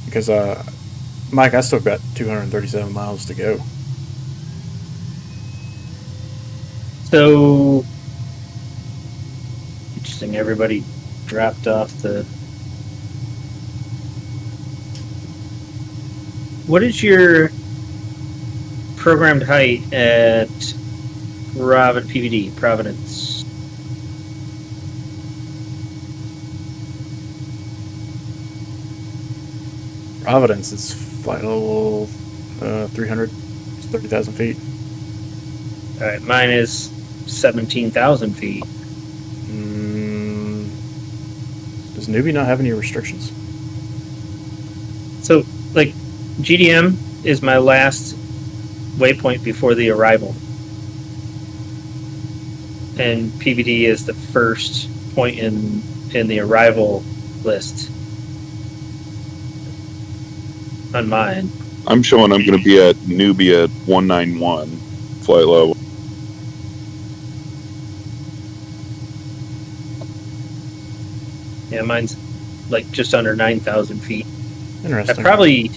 Because, Mike, I still got 237 miles to go. So interesting. Everybody dropped off the. What is your programmed height at Providence? Providence is flight level 300, 30,000 feet. All right, mine is 17,000 feet. Does Newbie not have any restrictions? So, like, GDM is my last waypoint before the arrival, and PVD is the first point in the arrival list on mine. I'm showing I'm going to be at Newbie at 191 flight level. Yeah, mine's like just under 9,000 feet. I Interesting. probably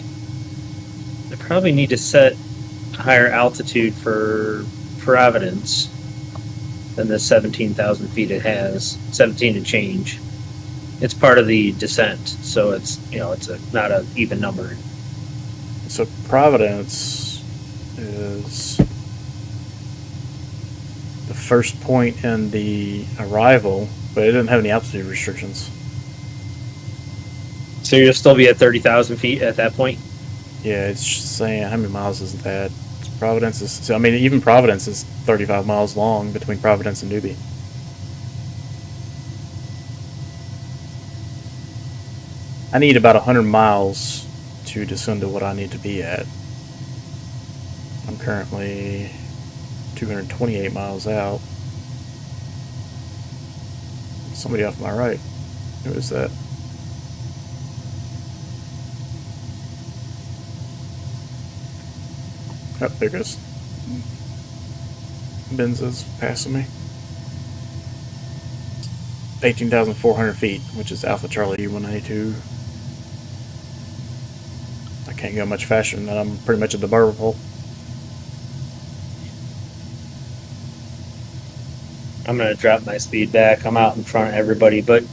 need to set a higher altitude for Providence than the 17,000 feet it has. 17 and change. It's part of the descent, so it's not an even number. So Providence is the first point in the arrival, but it doesn't have any altitude restrictions. So you'll still be at 30,000 feet at that point? Yeah, it's just saying how many miles is that? It's Providence is. So, I mean, even Providence is 35 miles long between Providence and Newbie. I need about 100 miles to descend to what I need to be at. I'm currently 228 miles out. Somebody off my right. Who is that? Oh, there goes. Benza's passing me. 18,400 feet, which is Alpha Charlie 192. I can't go much faster than that. I'm pretty much at the barber pole. I'm gonna drop my speed back. I'm out in front of everybody, but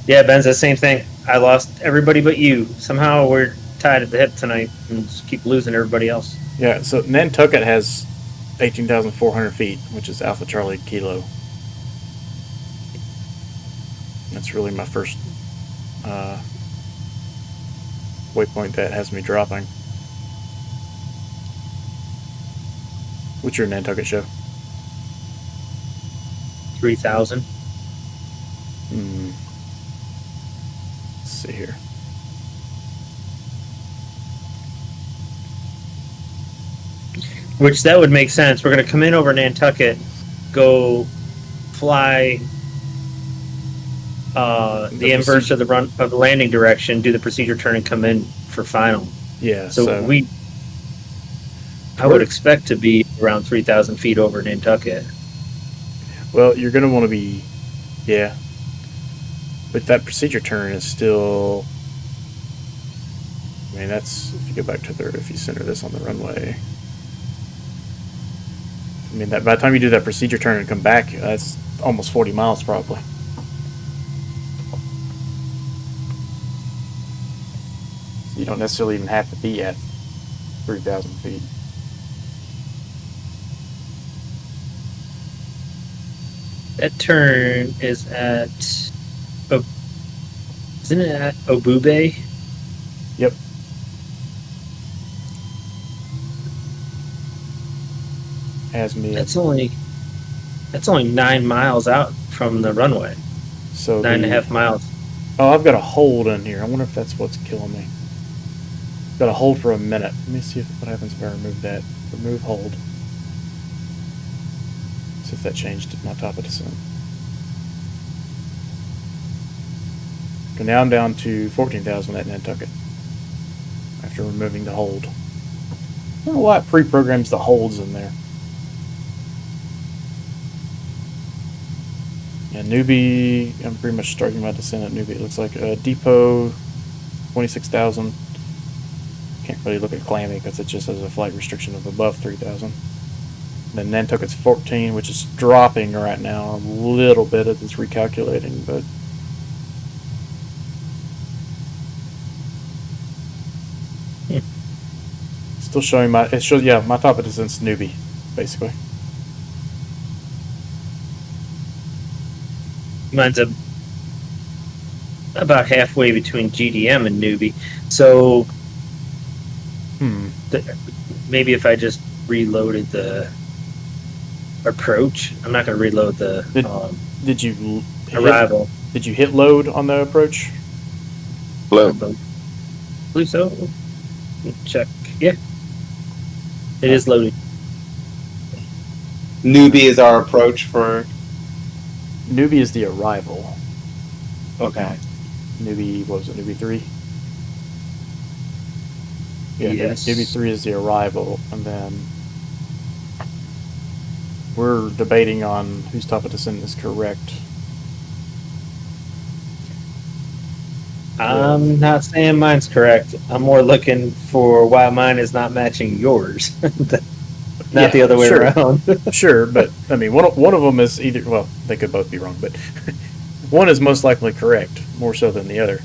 yeah, Ben's the same thing. I lost everybody but you. Somehow we're tied at the hip tonight and just keep losing everybody else. Yeah, so Nantucket has 18,400 feet, which is Alpha Charlie Kilo. That's really my first waypoint that has me dropping. What's your Nantucket show? 3,000. Let's see here. Which that would make sense. We're gonna come in over Nantucket, go fly the inverse of the landing direction, do the procedure turn, and come in for final. Yeah, So I would expect to be around 3,000 feet over Nantucket. well, you're going to want to be, yeah. But that procedure turn is still, I mean, that's, if you go back to if you center this on the runway. I mean, that by the time you do that procedure turn and come back, that's almost 40 miles probably. So you don't necessarily even have to be at 3,000 feet. That turn is at, isn't it at Obube? Yep. Has me. That's only 9 miles out from the runway. So 9.5 miles. Oh, I've got a hold in here. I wonder if that's what's killing me. Got a hold for a minute. Let me see what happens if I remove that. Remove hold. See if that changed my top of descent. Okay, now I'm down to 14,000 at Nantucket after removing the hold. I don't know why it pre-programs the holds in there. Yeah, Newbie, I'm pretty much starting my descent at Newbie. It looks like a depot, 26,000. Can't really look at Clammy because it just has a flight restriction of above 3,000. Then Nantucket's 14, which is dropping right now a little bit as it's recalculating, but still showing it shows, yeah, my top of descent's Newbie, basically. Mine's about halfway between GDM and Newbie. So maybe if I just reloaded the approach, I'm not going to reload the Did you arrival. Did you hit load on the approach? Hello. I believe so. Check. Yeah. It is loaded. Newbie is our approach for. Newbie is the arrival. Okay. Newbie, what was it, Newbie 3? Yeah, Yes. Newbie 3 is the arrival, and then we're debating on whose top of descent is correct. I'm not saying mine's correct. I'm more looking for why mine is not matching yours. Not the other way around. Sure, but I mean, one of them is either, well, they could both be wrong, but one is most likely correct, more so than the other.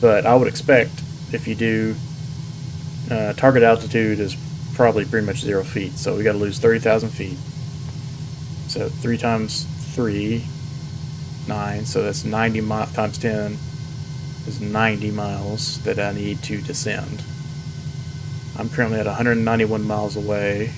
But I would expect if you do, target altitude is probably pretty much 0 feet, so we got to lose 30,000 feet. So 3 times 3, 9, so that's 90 times 10 is 90 miles that I need to descend. I'm currently at 191 miles away.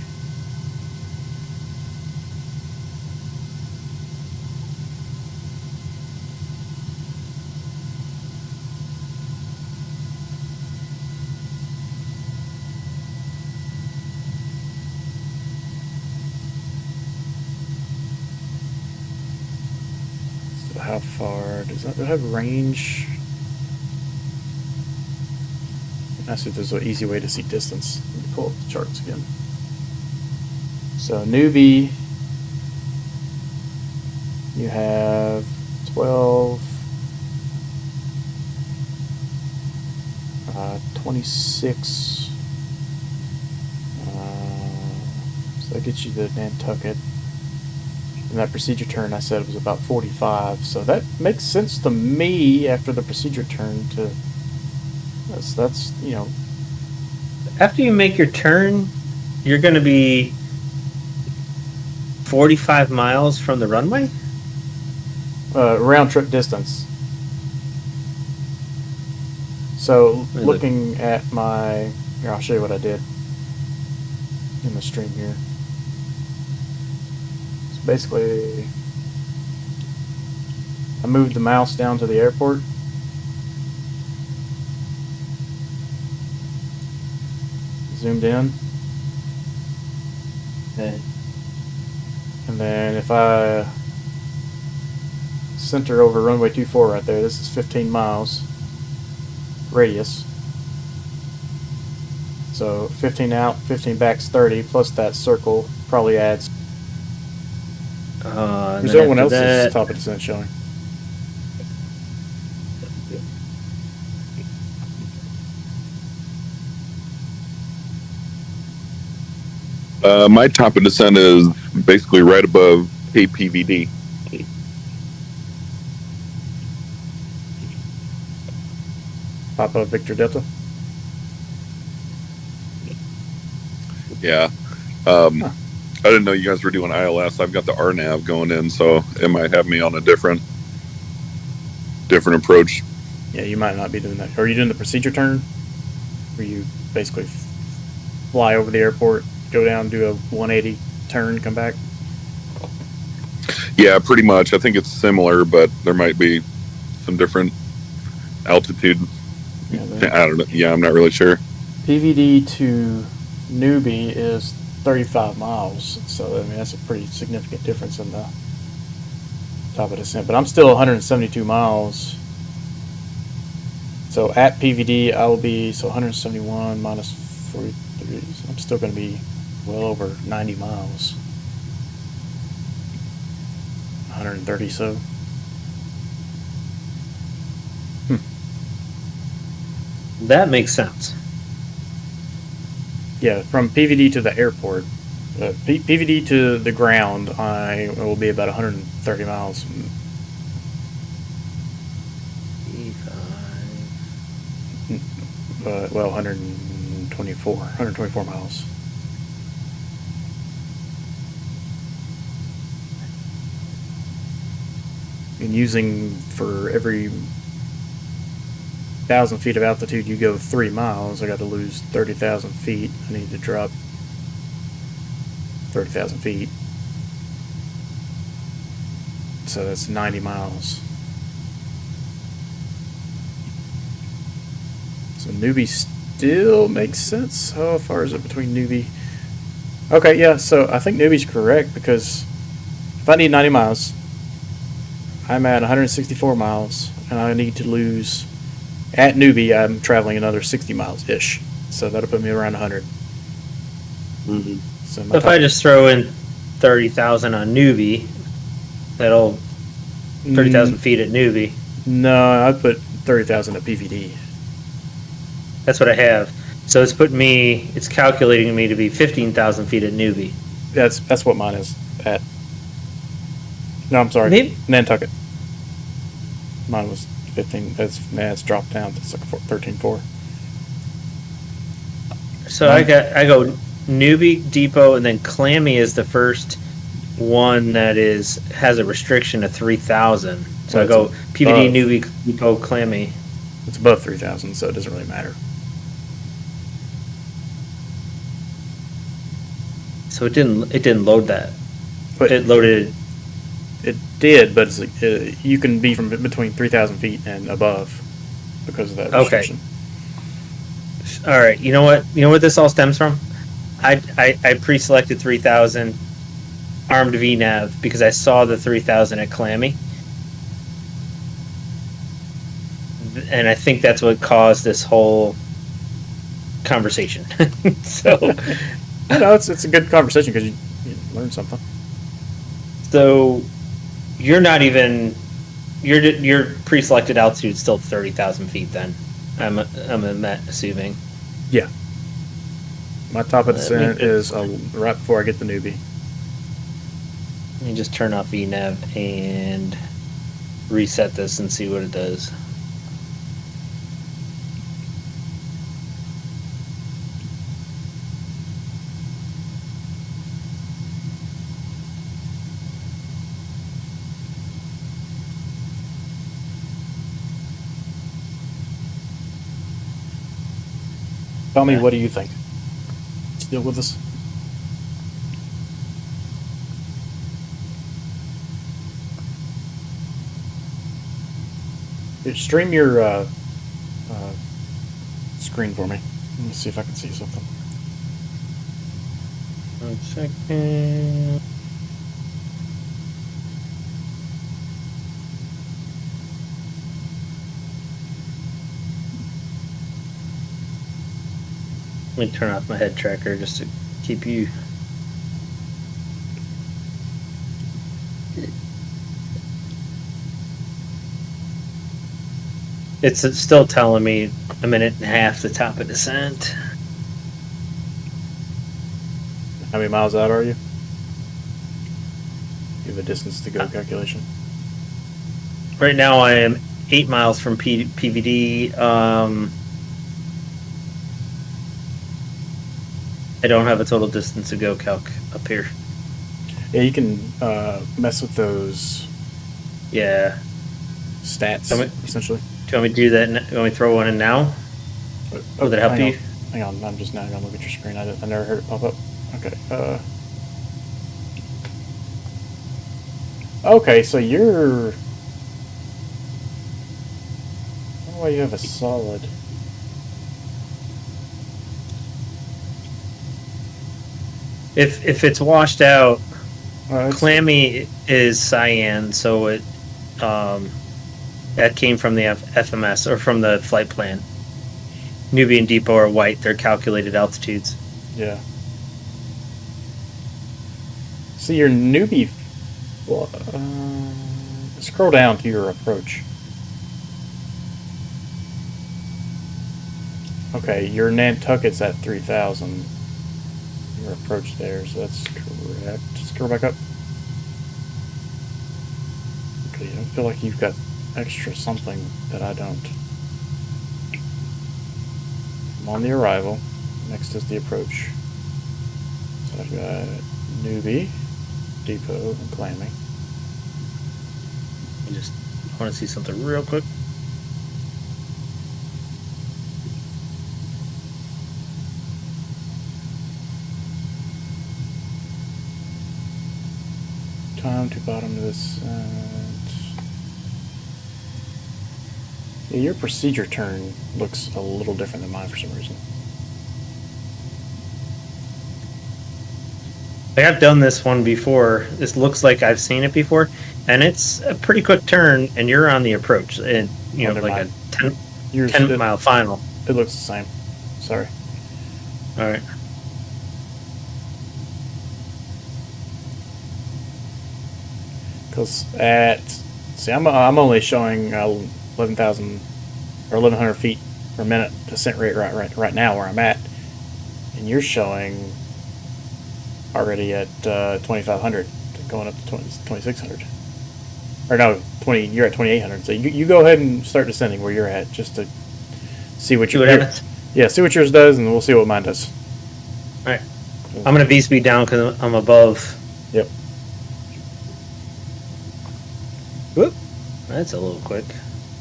how far does that have range? I see if there's an easy way to see distance. Let me pull up the charts again. So newbie, you have 12, 26. So that gets you to Nantucket. And that procedure turn I said was about 45. So that makes sense to me after the procedure turn to. That's you know. After you make your turn, you're going to be 45 miles from the runway? Round trip distance. So Really? looking at my, here I'll show you what I did in the stream here. So basically, I moved the mouse down to the airport. Zoomed in. Okay. And then if I center over runway 24 right there, this is 15 miles radius. So 15 out, 15 back's 30, plus that circle probably adds. There's everyone else's top of descent showing. My top of descent is basically right above KPVD. Papa Victor Delta. Yeah. I didn't know you guys were doing ILS. I've got the RNAV going in, so it might have me on a different approach. Yeah, you might not be doing that. Are you doing the procedure turn? Where you basically fly over the airport, go down, do a 180 turn, come back? Yeah, pretty much. I think it's similar, but there might be some different altitude. Yeah, I don't know. Yeah, I'm not really sure. PVD to newbie is 35 miles, so I mean that's a pretty significant difference in the top of descent. But I'm still 172 miles. So at PVD, I will be 171 minus 43. So I'm still going to be well over 90 miles. 130 so. That makes sense. Yeah, from PVD to the airport. PVD to the ground, I will be about 130 miles. Well, 124 miles. And using for every 1,000 feet of altitude you go 3 miles, I got to lose 30,000 feet. I need to drop 30,000 feet. So that's 90 miles. So newbie still makes sense. How far is it between newbie? Okay, yeah, so I think newbie's correct because if I need 90 miles, I'm at 164 miles and I need to lose. At newbie, I'm traveling another 60 miles-ish. So that'll put me around 100. Mm-hmm. So if I just throw in 30,000 on newbie, that'll 30,000 feet at newbie. No, I put 30,000 at PVD. That's what I have. So it's calculating me to be 15,000 feet at newbie. That's what mine is at. No, I'm sorry. Maybe. Nantucket. Mine was 15. It's dropped down. It's like 13.4. So I go newbie, depot, and then clammy is the first one that has a restriction of 3,000. So I go PVD, newbie, depot, clammy. It's above 3,000, so it doesn't really matter. So it didn't load that. But it loaded. It did, but it's like, you can be from between 3,000 feet and above because of that restriction. Okay. All right. You know what? You know where this all stems from? I pre-selected 3,000 armed VNav because I saw the 3,000 at clammy, and I think that's what caused this whole conversation. So, You know, it's a good conversation because you learn something. so you're not even your pre-selected altitude is still 30,000 feet. Then I'm assuming. Yeah. My top of Let descent me- is right before I get the newbie. Let me just turn off VNav and reset this and see what it does. Tell me, Yeah. what do you think? Still with us? Here, stream your screen for me. Let me see if I can see something. 1 second. Let me turn off my head tracker just to keep you. It's still telling me a minute and a half to top of descent. How many miles out are you? You have a distance to go calculation. Right now I am 8 miles from PVD. I don't have a total distance to go calc up here. Yeah, you can mess with those Yeah. stats, Tell me- essentially. Do you want me to do that? You want me to throw one in now? Will that help hang you? on. Hang on, I'm just now gonna look at your screen. I never heard it pop up. Okay. Okay, so you're. Oh, you have a solid. If it's washed out, That's- clammy is cyan, so it that came from the FMS or from the flight plan. Newbie and Depot are white; they're calculated altitudes. Yeah. See your newbie. Well, scroll down to your approach. Okay, your Nantucket's at 3,000. Your approach there, so that's correct. Scroll back up. Okay, I feel like you've got extra something that I don't. I'm on the arrival. Next is the approach. So I've got newbie, depot, and clamming. I just want to see something real quick. Time to bottom of this. Yeah, your procedure turn looks a little different than mine for some reason. Like I've done this one before. This looks like I've seen it before, and it's a pretty quick turn, and you're on the approach. And you know, Never like mind. a 10, Yours, 10 mile final. it looks the same. Sorry. All right. Because see, I'm only showing 11,000 or 1,100 feet per minute descent rate right now where I'm at, and you're showing already at 2,500, going up to 2,600. Or no, 20. You're at 2,800. So you go ahead and start descending where you're at, just to see what See what happens. Yeah, see what yours does, and we'll see what mine does. All right. I'm gonna V speed down because I'm above. Yep. Whoop. That's a little quick.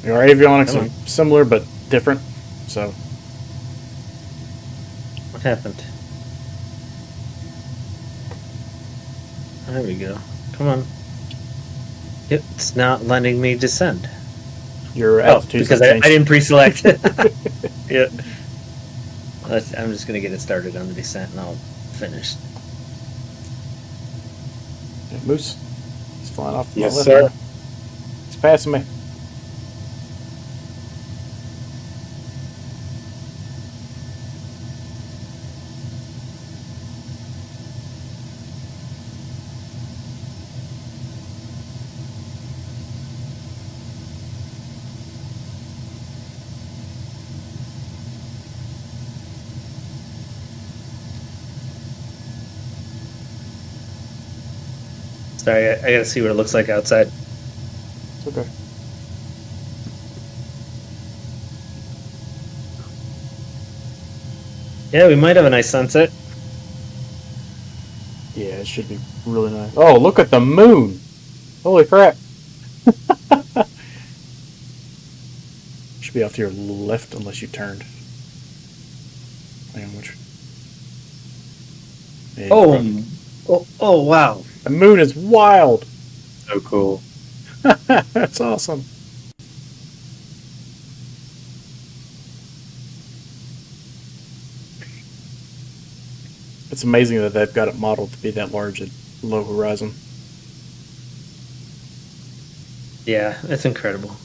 Our avionics Come are on. similar but different. So What happened? There we go. Come on. Yep, it's not letting me descend. your Oh, altitude because I didn't pre-select. Yeah. I'm just gonna get it started on the descent and I'll finish. Moose. He's flying off. to my Yes, left sir. now. He's passing me. Sorry, I gotta see what it looks like outside. It's okay. Yeah, we might have a nice sunset. Yeah, it should be really nice. Oh, look at the moon! Holy crap! Should be off to your left unless you turned. Hang on, which? Yeah, Oh, wow. the moon is wild! So cool. That's awesome. It's amazing that they've got it modeled to be that large at low horizon. Yeah, that's incredible.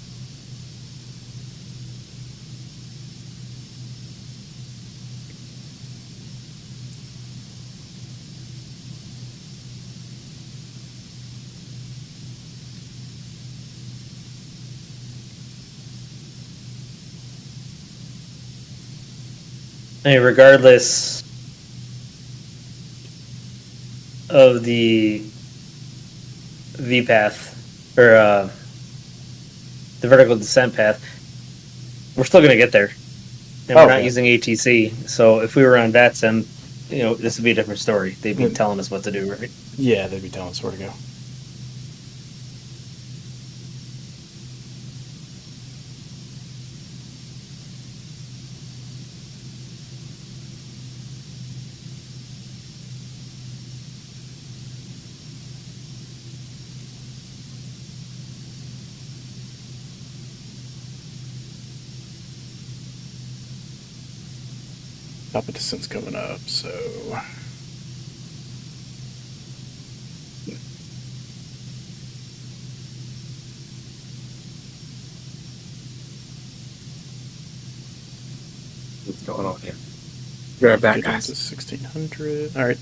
Hey, regardless of the V path or the vertical descent path, we're still going to get there, and we're not Okay. using ATC. So if we were on VATSIM, this would be a different story. They'd be telling us what to do, right? Yeah, they'd be telling us where to go. Top of descent's coming up, so What's going on here? Be right back, get down guys. to 1600. All right.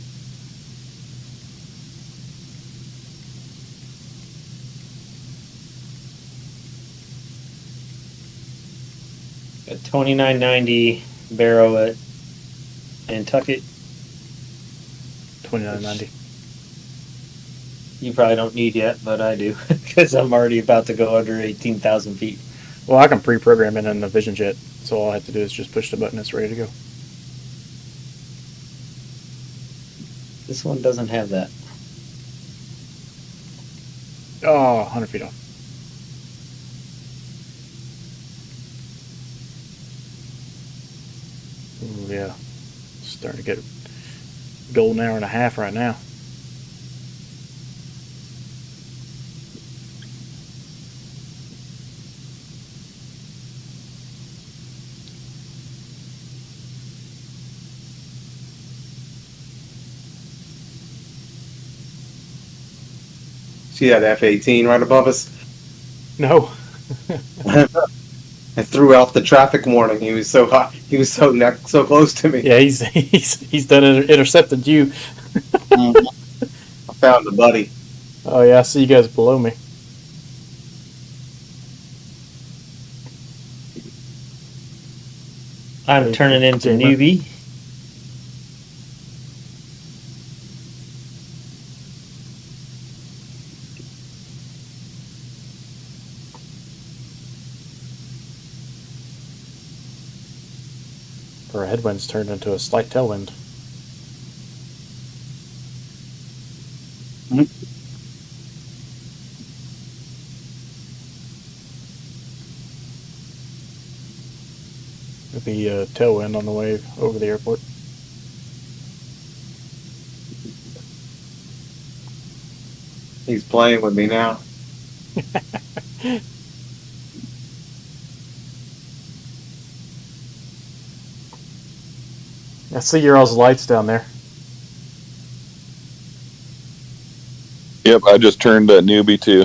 A 2990 Barrow at Nantucket. 2990. You probably don't need yet, but I do because I'm already about to go under 18,000 feet. Well, I can pre-program it in the Vision Jet, so all I have to do is just push the button. It's ready to go. This one doesn't have that. Oh, 100 feet off. Ooh, yeah. Starting to get a golden hour and a half right now. See that F-18 right above us? No. I threw off the traffic warning. He was so hot. He was so close to me. Yeah, he's done intercepted you. I found a buddy. Oh yeah, I see you guys below me. I'm turning into Gamer. newbie. Our headwind's turned into a slight tailwind. There'll be a tailwind on the way over the airport. He's playing with me now. I see your all's lights down there. Yep, I just turned newbie too.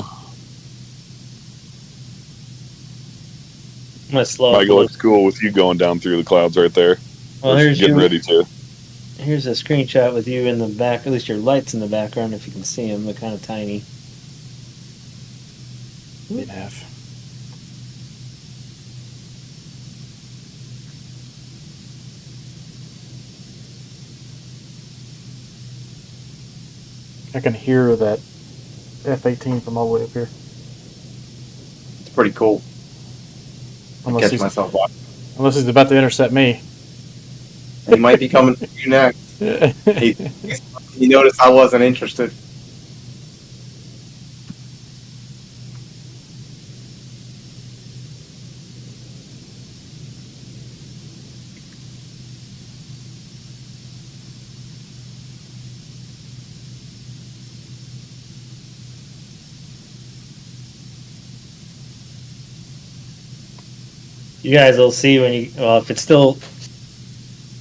I'm gonna slow Michael up. looks cool with you going down through the clouds right there. Well, Or here's getting your, ready to. here's a screenshot with you in the back. At least your lights in the background, if you can see them. They're kind of tiny. In half. I can hear that F-18 from all the way up here. It's pretty cool. I Unless catch he's, myself watching. unless he's about to intercept me. He might be coming for you next. He noticed I wasn't interested. You guys will see when you, well, if it's still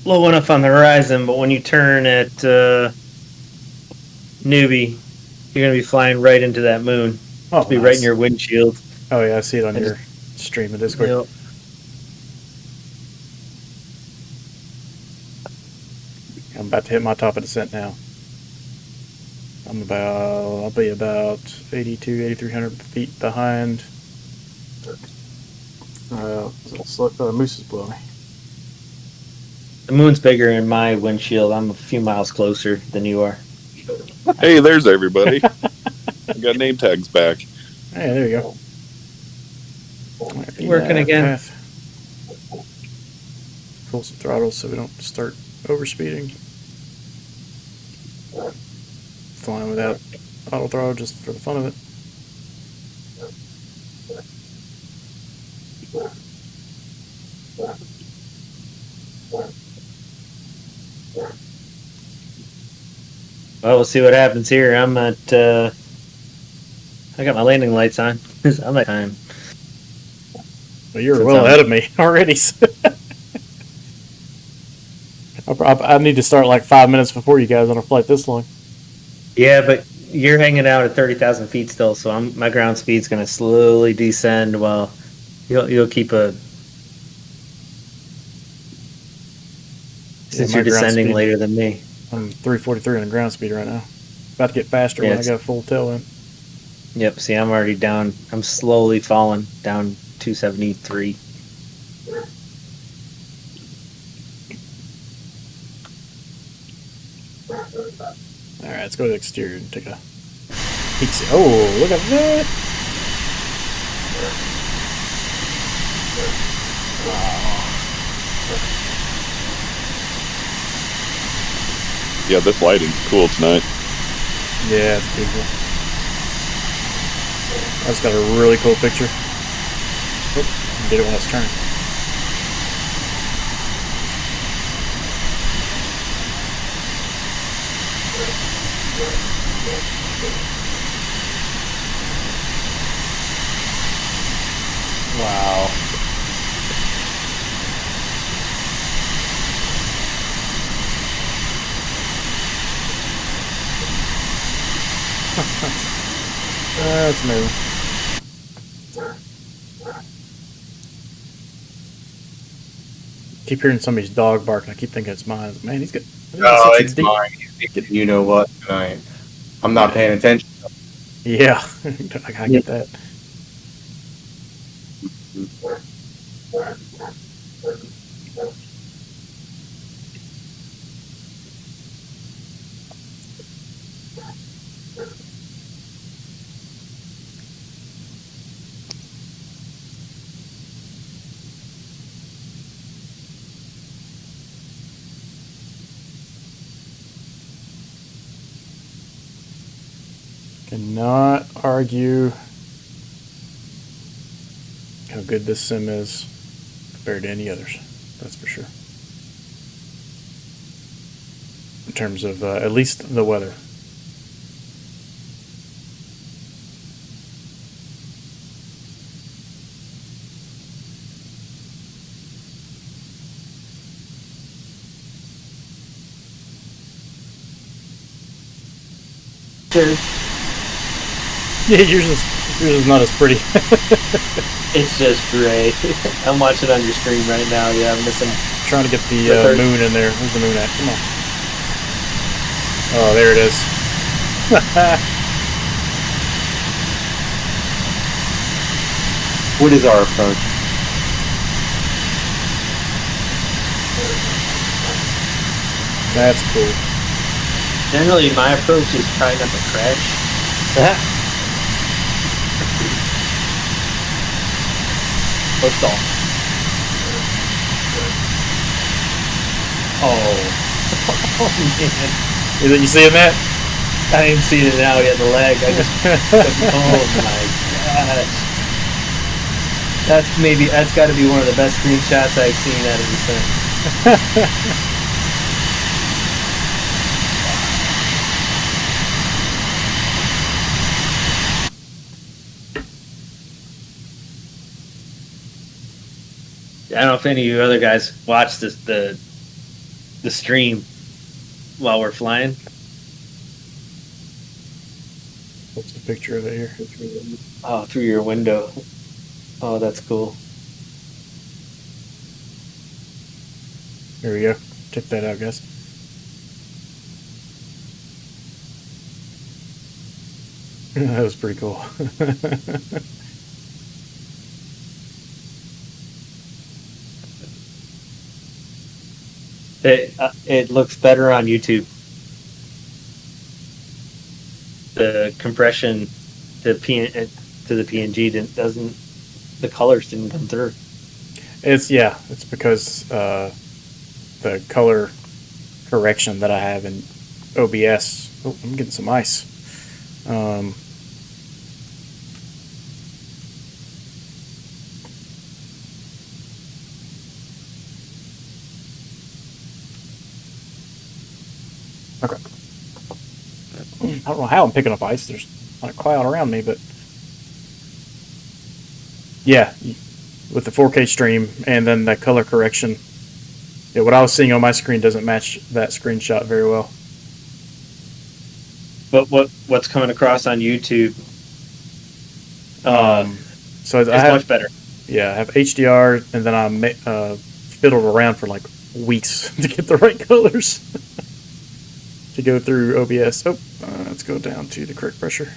low enough on the horizon, but when you turn at newbie, you're going to be flying right into that moon. Oh, It'll be nice. right in your windshield. Oh yeah, I see it on I your stream in Discord. Yep. I'm about to hit my top of descent now. I'll be about 8,300 feet behind. Moose is below me. The moon's bigger in my windshield. I'm a few miles closer than you are. Hey, there's everybody. I got name tags back. Hey, there you go. Working again. Pull some throttles so we don't start overspeeding. Flying without auto throttle just for the fun of it. Well, we'll see what happens here. I'm at, I got my landing lights on. I'm at time. Well, you're Since well I'm- ahead of me already. I need to start like 5 minutes before you guys on a flight this long. Yeah, but you're hanging out at 30,000 feet still, so my ground speed's going to slowly descend while you'll keep a... Since my you're ground descending speed- later than me. I'm 343 on the ground speed right now. About to get faster when I Yes. got a full tailwind. Yep, see, I'm already down. I'm slowly falling down 273. Alright, let's go to the exterior and take a peek. Oh, look at that! Yeah, this lighting's cool tonight. Yeah, it's beautiful. I just got a really cool picture. Oh, did it when I was turning. Wow. That's new. Keep hearing somebody's dog barking. I keep thinking it's mine. Man, he's got. Oh, it's mine. You know what tonight. I'm not paying attention. Yeah, I get that. Cannot argue how good this sim is compared to any others. That's for sure. In terms of at least the weather. Yeah, yours is not as pretty. It's just great. I'm watching on your screen right now. Yeah, I'm missing. Trying to get the The moon in there. Where's the moon at? Come on. Oh, there it is. What is our approach? That's cool. Generally, my approach is try not to crash. Or stall. Oh. Oh, man. You seeing that? I ain't seen it now yet, the leg. I just. Oh, my gosh. That's got to be one of the best screenshots I've seen out of descent. I don't know if any of you other guys watch the stream while we're flying. What's the picture of it here? Oh, through your window. Oh, that's cool. There we go. Check that out, guys. That was pretty cool. It looks better on YouTube. The compression to the PNG doesn't. The colors didn't come through. It's because the color correction that I have in OBS. Oh, I'm getting some ice. Okay. I don't know how I'm picking up ice. There's not a cloud around me, but yeah, with the 4K stream and then the color correction, yeah, what I was seeing on my screen doesn't match that screenshot very well. But what's coming across on YouTube? So I It's have much better. Yeah, I have HDR, and then I fiddled around for like weeks to get the right colors to go through OBS. Oh, let's go down to the correct pressure.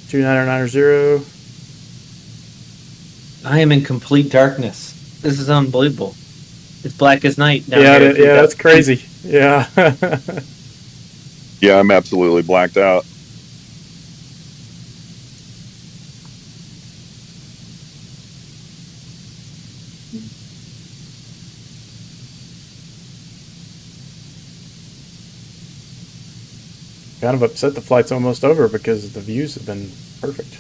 29990. I am in complete darkness. This is unbelievable. It's black as night down Yeah, here. that's crazy. Yeah. Yeah, I'm absolutely blacked out. Kind of upset the flight's almost over because the views have been perfect.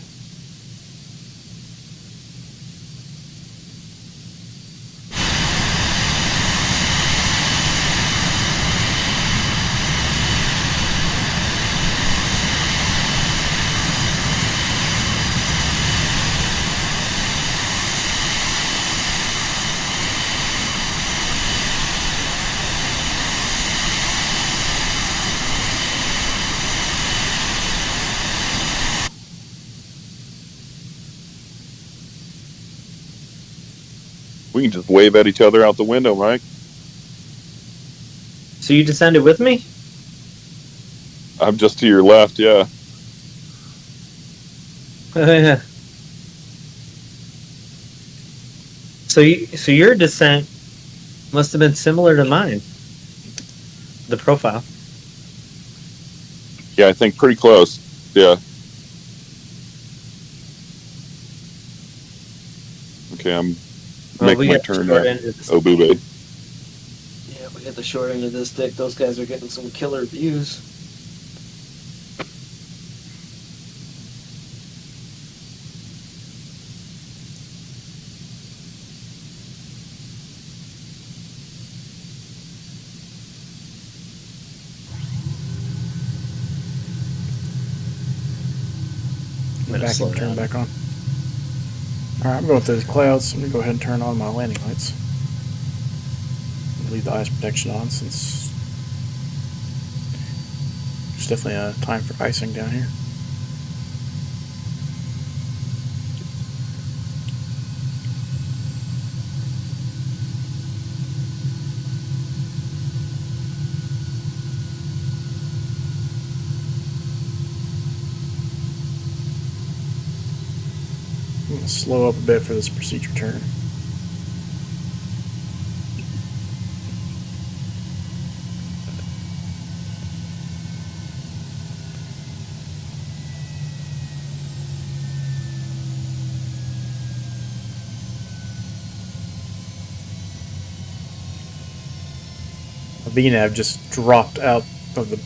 We can just wave at each other out the window, Mike. So you descended with me? I'm just to your left, yeah. So your descent must have been similar to mine. The profile. Yeah, I think pretty close. Yeah. Okay, I'm making my turn now. Oh, boo-boo. Yeah, we got the short end of this stick. Those guys are getting some killer views. Back and turn back on. Alright, I'm going through the clouds. I'm going to go ahead and turn on my landing lights. Leave the ice protection on since there's definitely a time for icing down here. I'm going to slow up a bit for this procedure turn. A VNAV just dropped out of the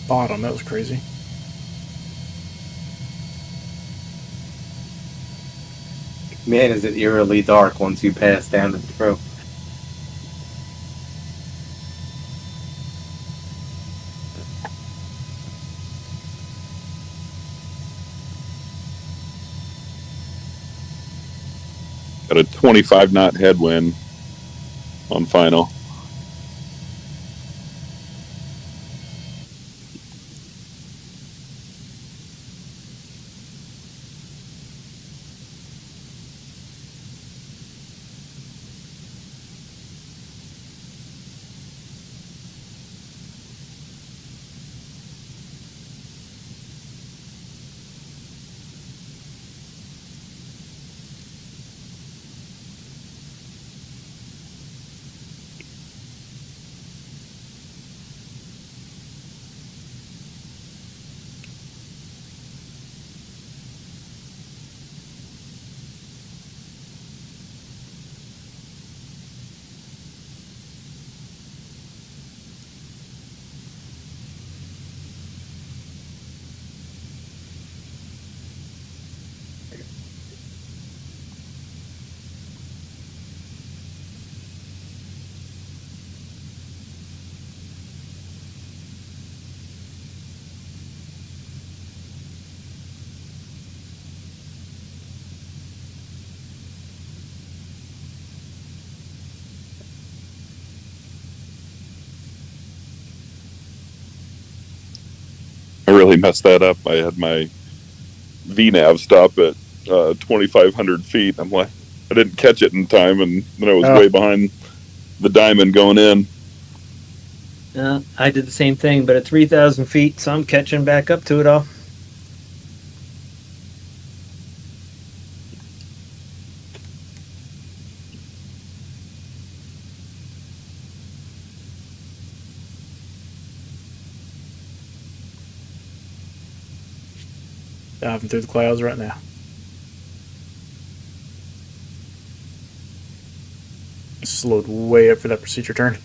bottom. That was crazy. Man, is it eerily dark once you pass down the throat. Got a 25 knot headwind on final. I really messed that up. I had my VNAV stop at 2,500 feet. I'm like, I didn't catch it in time, and then I was way behind the diamond going in. I did the same thing, but at 3,000 feet, so I'm catching back up to it all. Diving through the clouds right now. Slowed way up for that procedure turn.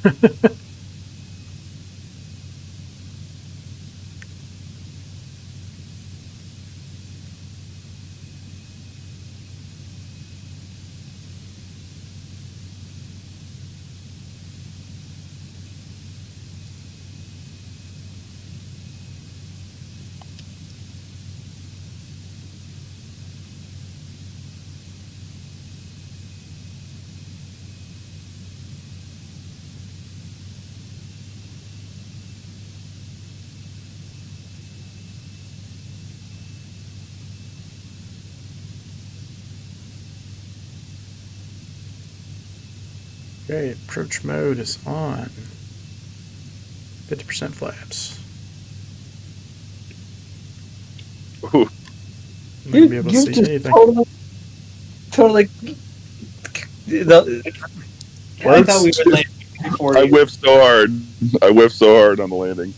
Okay, approach mode is on. 50% flaps. Ooh. I'm not gonna be able to see anything. Totally. I thought we would land before I you. whiffed so hard. I whiffed so hard on the landing.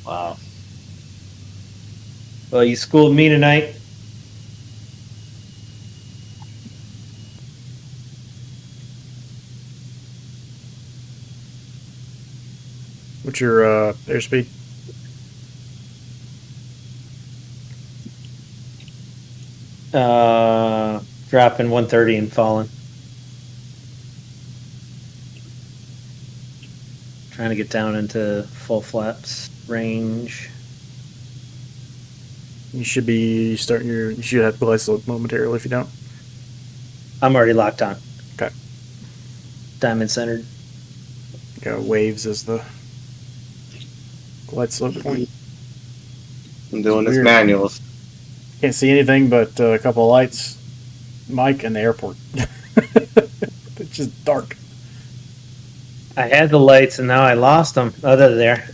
Wow. Well, you schooled me tonight. What's your airspeed? Dropping 130 and falling. Trying to get down into full flaps range. You should be starting your. You should have glide slope momentarily if you don't. I'm already locked on. Okay. Diamond centered. Got waves as the glide slope point. I'm doing this Weird. manuals. Can't see anything but a couple of lights, Mike, and the airport. It's just dark. I had the lights and now I lost them. Oh, they're there.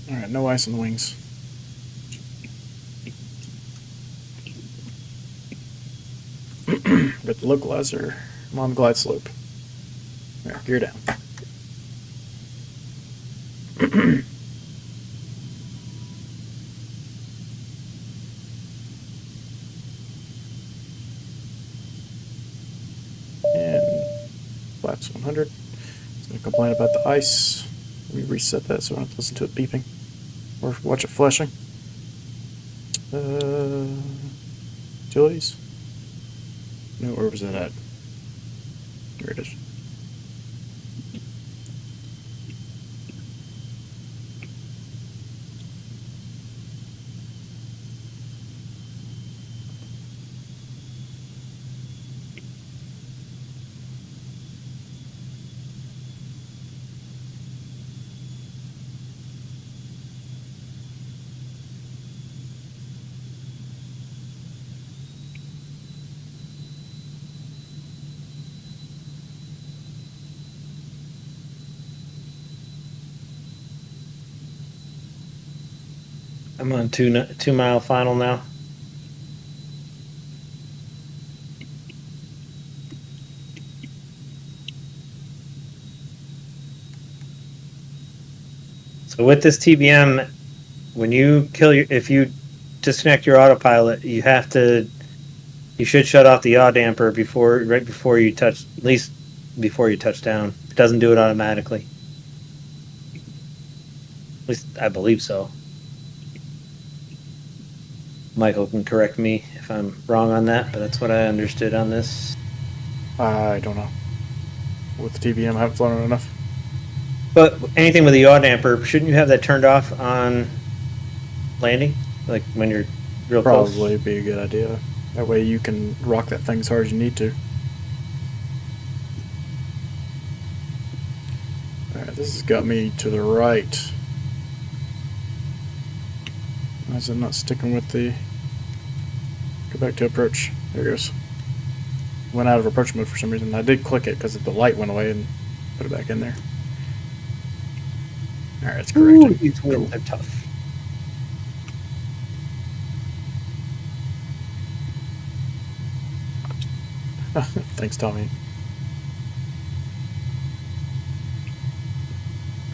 Alright, no ice on the wings. Got the localizer. I'm on the glide slope. Alright, gear down. And flaps 100. It's going to complain about the ice. Let me reset that so I don't have to listen to it beeping. Or watch it flashing. Utilities? No, where was that at? Here it is. I'm on 2 mile final now. So with this TBM, when you if you disconnect your autopilot, you should shut off the yaw damper right before you touch, at least before you touch down. It doesn't do it automatically. At least I believe so. Michael can correct me if I'm wrong on that, but that's what I understood on this. I don't know. With the TBM, I haven't flown it enough. But anything with the yaw damper, shouldn't you have that turned off on landing? Like when you're real close? Probably be a good idea. That way you can rock that thing as hard as you need to. Alright, this has got me to the right. Why is it not sticking with the... Go back to approach. There it goes. Went out of approach mode for some reason. I did click it because the light went away and put it back in there. Alright, it's corrected. Ooh, these winds are tough. Thanks, Tommy.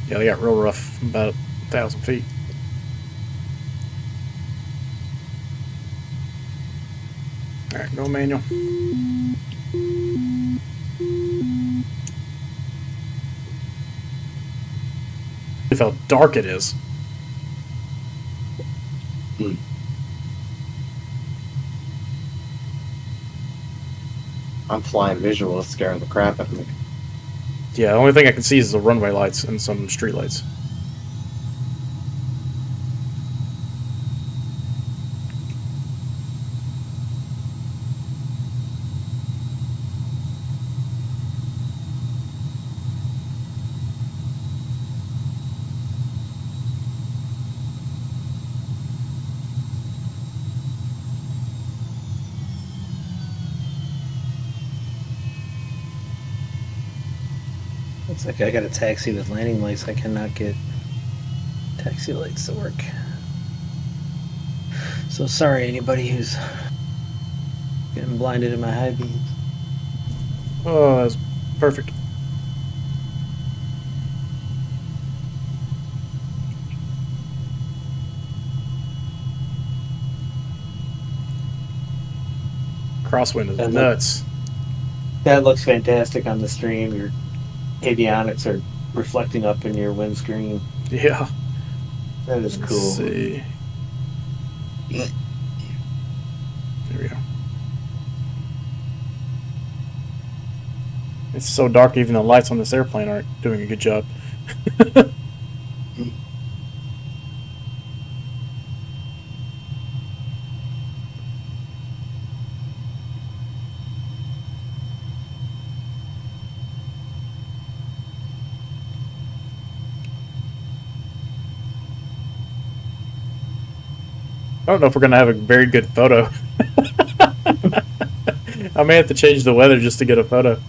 Yeah, they got real rough about 1,000 feet. Alright, go manual. Look how dark it is. I'm flying visual. It's scaring the crap out of me. Yeah, the only thing I can see is the runway lights and some street lights. Looks like I got a taxi with landing lights. I cannot get taxi lights to work. So sorry, anybody who's getting blinded in my high beams. Oh, that's perfect. Crosswind is nuts. That looks fantastic on the stream. Your avionics are reflecting up in your windscreen. Yeah. That is cool. Let's see. There we go. It's so dark, even the lights on this airplane aren't doing a good job. I don't know if we're going to have a very good photo. I may have to change the weather just to get a photo.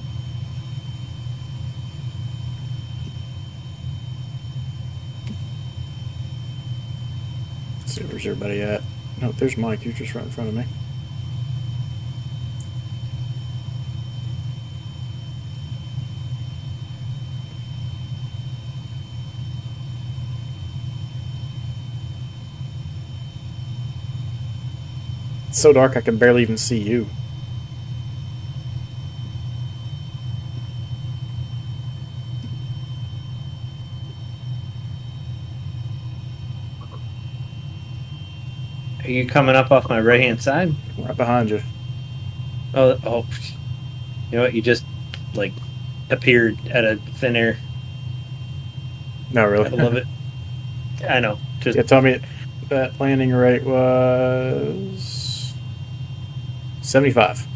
Where's everybody at? No, there's Mike. You're just right in front of me. It's so dark I can barely even see you. Are you coming up off my right hand side? Right behind you. Oh, you know what? You just like appeared at a thin air. No, I really. love it. I know. Just Yeah, tell me that landing rate was 75.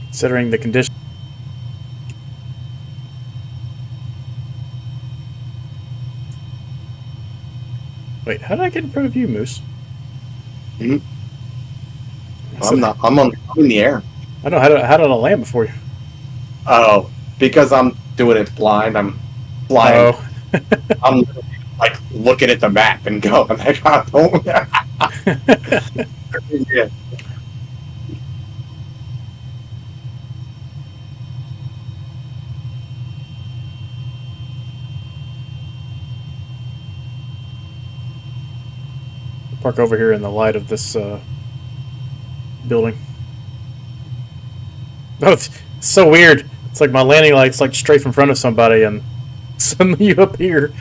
Considering the condition. Wait, how did I get in front of you, Moose? I'm not. I'm in the air. I don't know how did I land before you? Oh, because I'm doing it blind. I'm flying. Oh. I'm like looking at the map and going like, oh, yeah. Park over here in the light of this building. Oh, it's so weird. It's like my landing light's like straight in front of somebody, and suddenly you appear.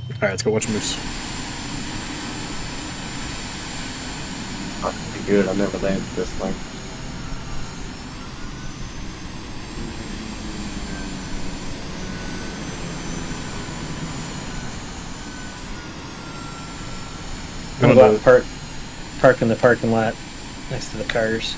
All right, let's go watch Moose. Pretty good. I never landed this thing. I'm gonna go park in the parking lot next to the cars.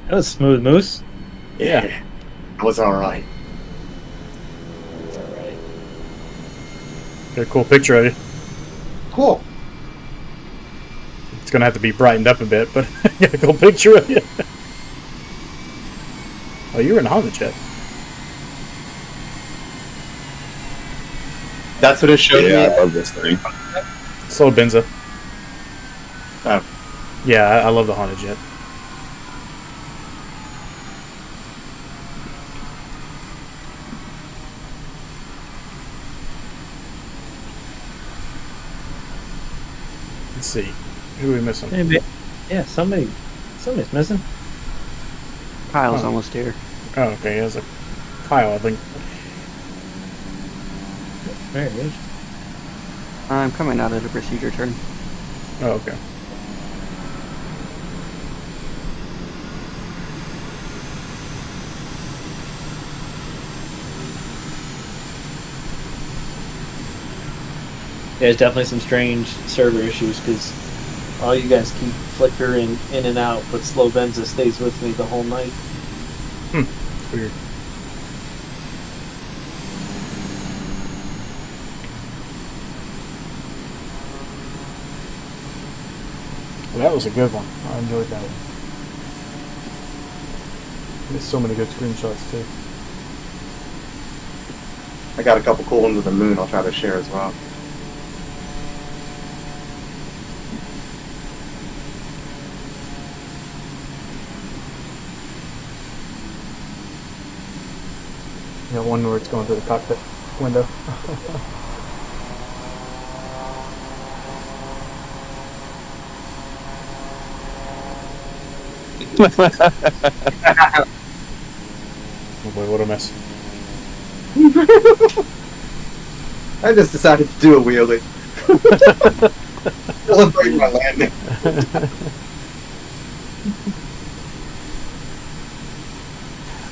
That was smooth, Moose. Yeah. It was all right. That's all right. Got a cool picture of you. Cool. It's gonna have to be brightened up a bit, but got a cool picture of you. Oh, you were in a Honda jet. That's what it showed Yeah, me. I love this thing. Slow Benza. Oh. Yeah, I love the Honda jet. Let's see. Who are we missing? Maybe. Yeah, somebody's missing. Kyle's Oh. almost here. Oh, okay. He has a Kyle, I think. There it is. I'm coming out of the procedure turn. Oh, okay. There's definitely some strange server issues because all you guys keep flickering in and out, but Slow Benza stays with me the whole night. It's weird. Well, that was a good one. I enjoyed that one. There's so many good screenshots too. I got a couple cool ones of the moon I'll try to share as well. You got one where it's going through the cockpit window. Oh boy, what a mess. I just decided to do a wheelie. Celebrate my landing.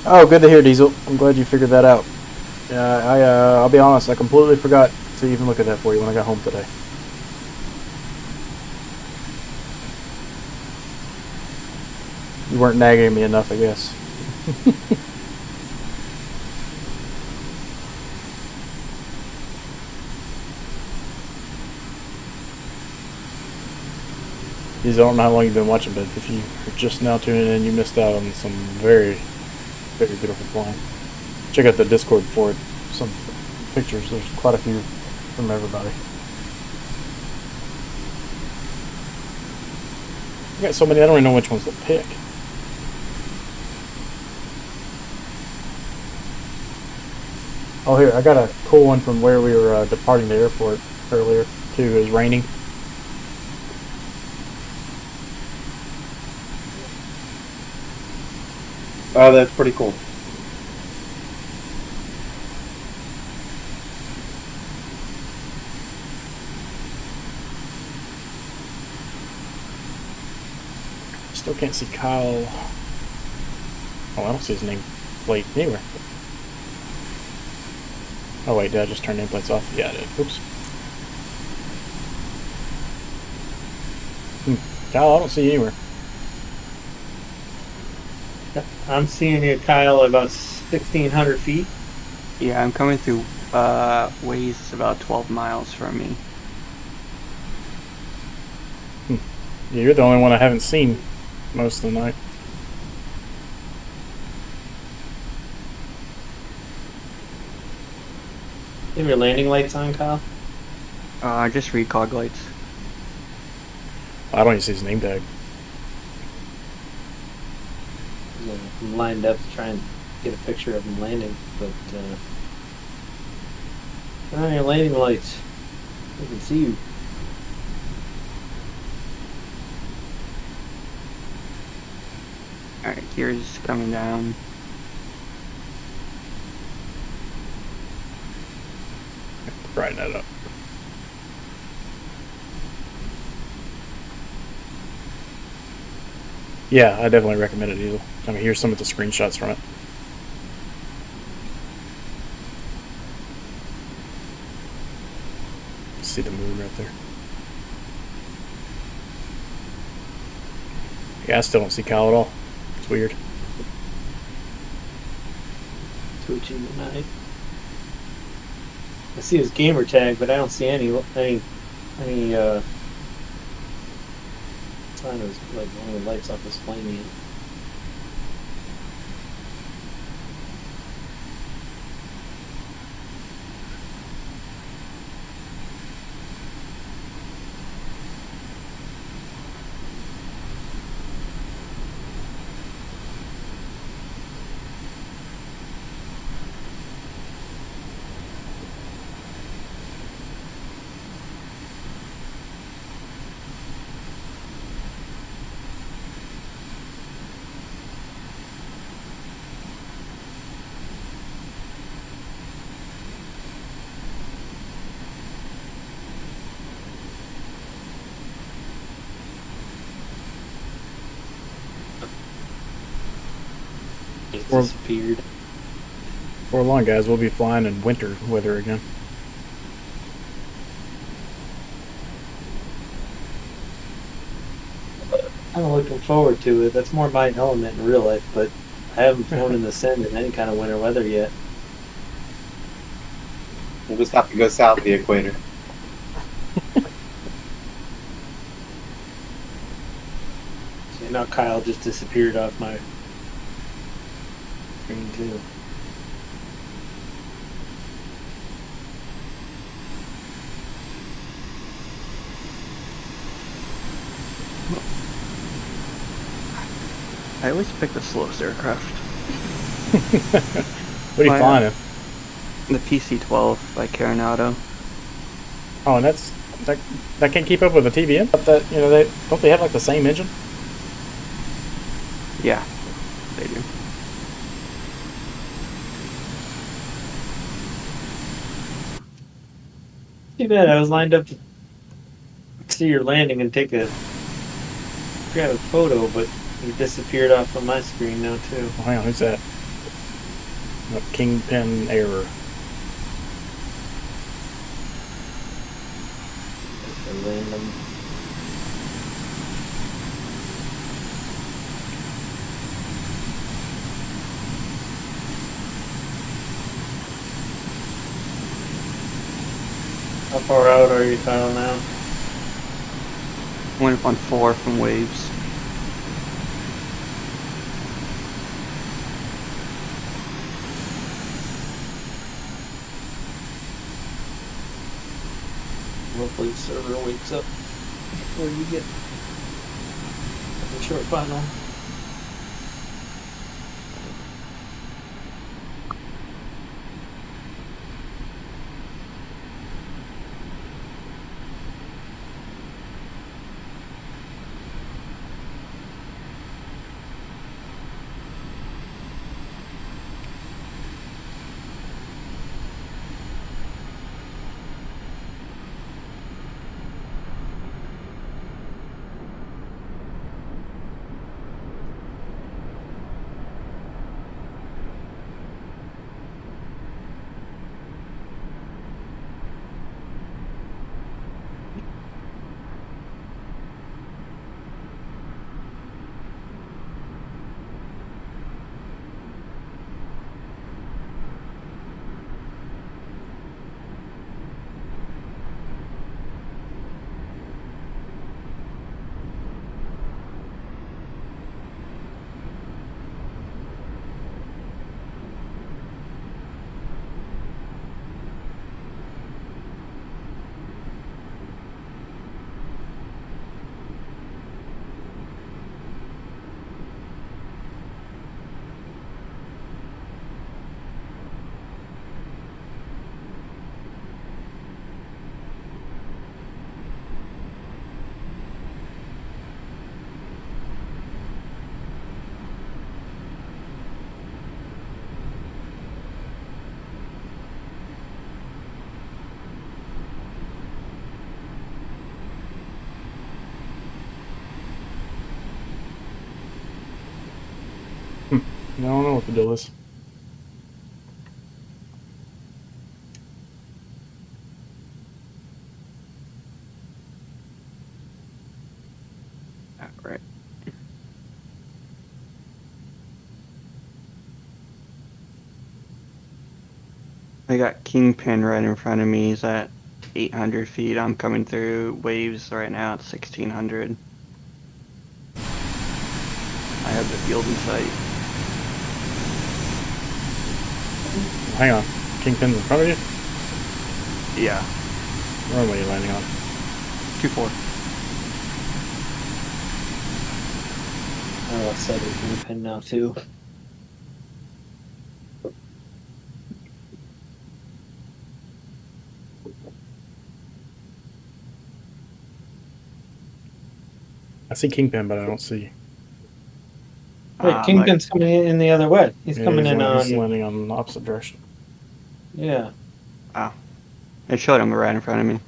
Oh, good to hear, Diesel. I'm glad you figured that out. I'll be honest, I completely forgot to even look at that for you when I got home today. You weren't nagging me enough, I guess. Diesel, I don't know how long you've been watching, but if you are just now tuning in, you missed out on some very, very beautiful flying. Check out the Discord for it. Some pictures. There's quite a few from everybody. I got so many, I don't even know which ones to pick. Oh, here, I got a cool one from where we were departing the airport earlier, too. It was raining. Oh, that's pretty cool. Still can't see Kyle. Oh, I don't see his name plate anywhere. Oh wait, did I just turn nameplates off? Yeah, I did. Oops. Kyle, I don't see you anywhere. I'm seeing you, Kyle, about 1,600 feet. Yeah, I'm coming through ways about 12 miles from me. Yeah, you're the only one I haven't seen most of the night. You have your landing lights on, Kyle? Just recog lights. I don't even see his name tag. I'm lined up to try and get a picture of him landing, but turn on your landing lights. I can see you. Alright, gears coming down. Brighten that up. Yeah, I definitely recommend it, Diesel. I mean, here's some of the screenshots from it. See the moon right there. Yeah, I still don't see Kyle at all. It's weird. Twitching tonight. I see his gamer tag, but I don't see any sign of like one of the lights off his plane yet. Just Or- disappeared. Before long, guys, we'll be flying in winter weather again. Kind of looking forward to it. That's more my element in real life, but I haven't flown in the Send in any kind of winter weather yet. We'll just have to go south of the equator. See, now Kyle just disappeared off my screen too. I always pick the slowest aircraft. What are you Oh, yeah. flying in? The PC-12 by Carenado. Oh, and that can't keep up with the TBM. But that they have like the same engine? Yeah, they do. Too bad. I was lined up to see your landing and grab a photo, but you disappeared off of my screen now too. Oh, hang on, who's that? Oh, Kingpin error. That's a random. How far out are you, Kyle, now? Went up on 4 from waves. Hopefully the server wakes up before you get the short final. I don't know what the deal is. Alright. I got Kingpin right in front of me. He's at 800 feet. I'm coming through waves right now at 1600. I have the field in sight. Hang on. Kingpin's in front of you? Yeah, What runway are you landing on? 2-4. Oh, it's set a pin now too. I see Kingpin, but I don't see. Wait, Kingpin's coming in the other way. He's coming in He's on. landing on the opposite direction. Yeah. It showed him right in front of me.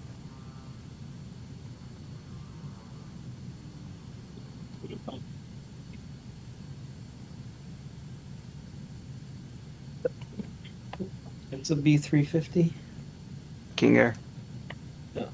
It's a B350. King Air. Yeah.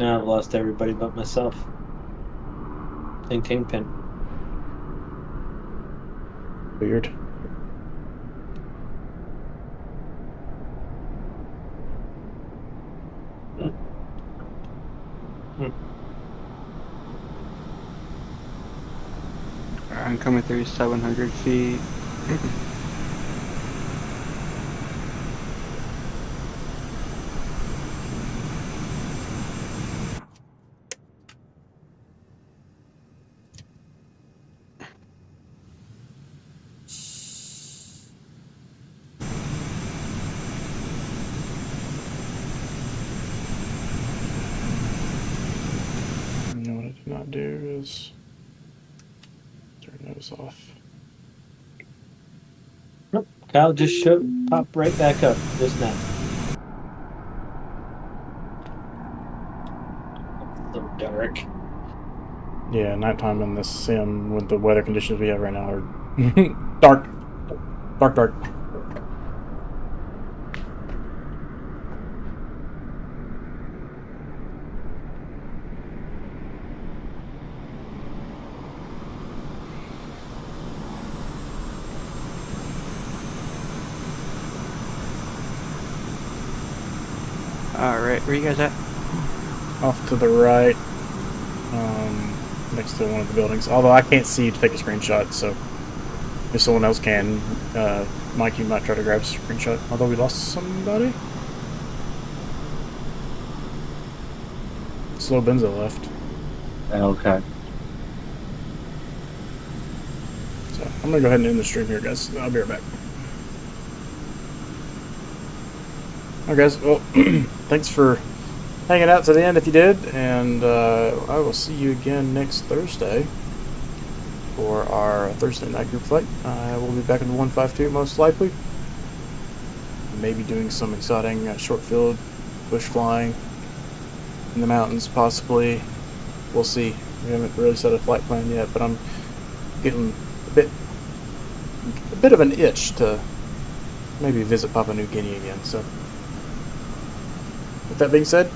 Now I've lost everybody but myself. And Kingpin. Weird. I'm coming through 700 feet. And what I did not do is turn those off. Nope. Kyle just popped right back up just now. So dark. Yeah, nighttime in this sim with the weather conditions we have right now are dark. Dark, dark. Alright, where you guys at? Off to the right, next to one of the buildings. Although I can't see to take a screenshot, so if someone else can, Mike, you might try to grab a screenshot. Although we lost somebody. Slow Benzo left. Okay. So I'm gonna go ahead and end the stream here, guys. I'll be right back. Alright, guys. Well, thanks for hanging out to the end if you did, and I will see you again next Thursday for our Thursday night group flight. I will be back in the 152 most likely. Maybe doing some exciting short field bush flying in the mountains, possibly. We'll see. We haven't really set a flight plan yet, but I'm getting a bit of an itch to maybe visit Papua New Guinea again. So, with that being said,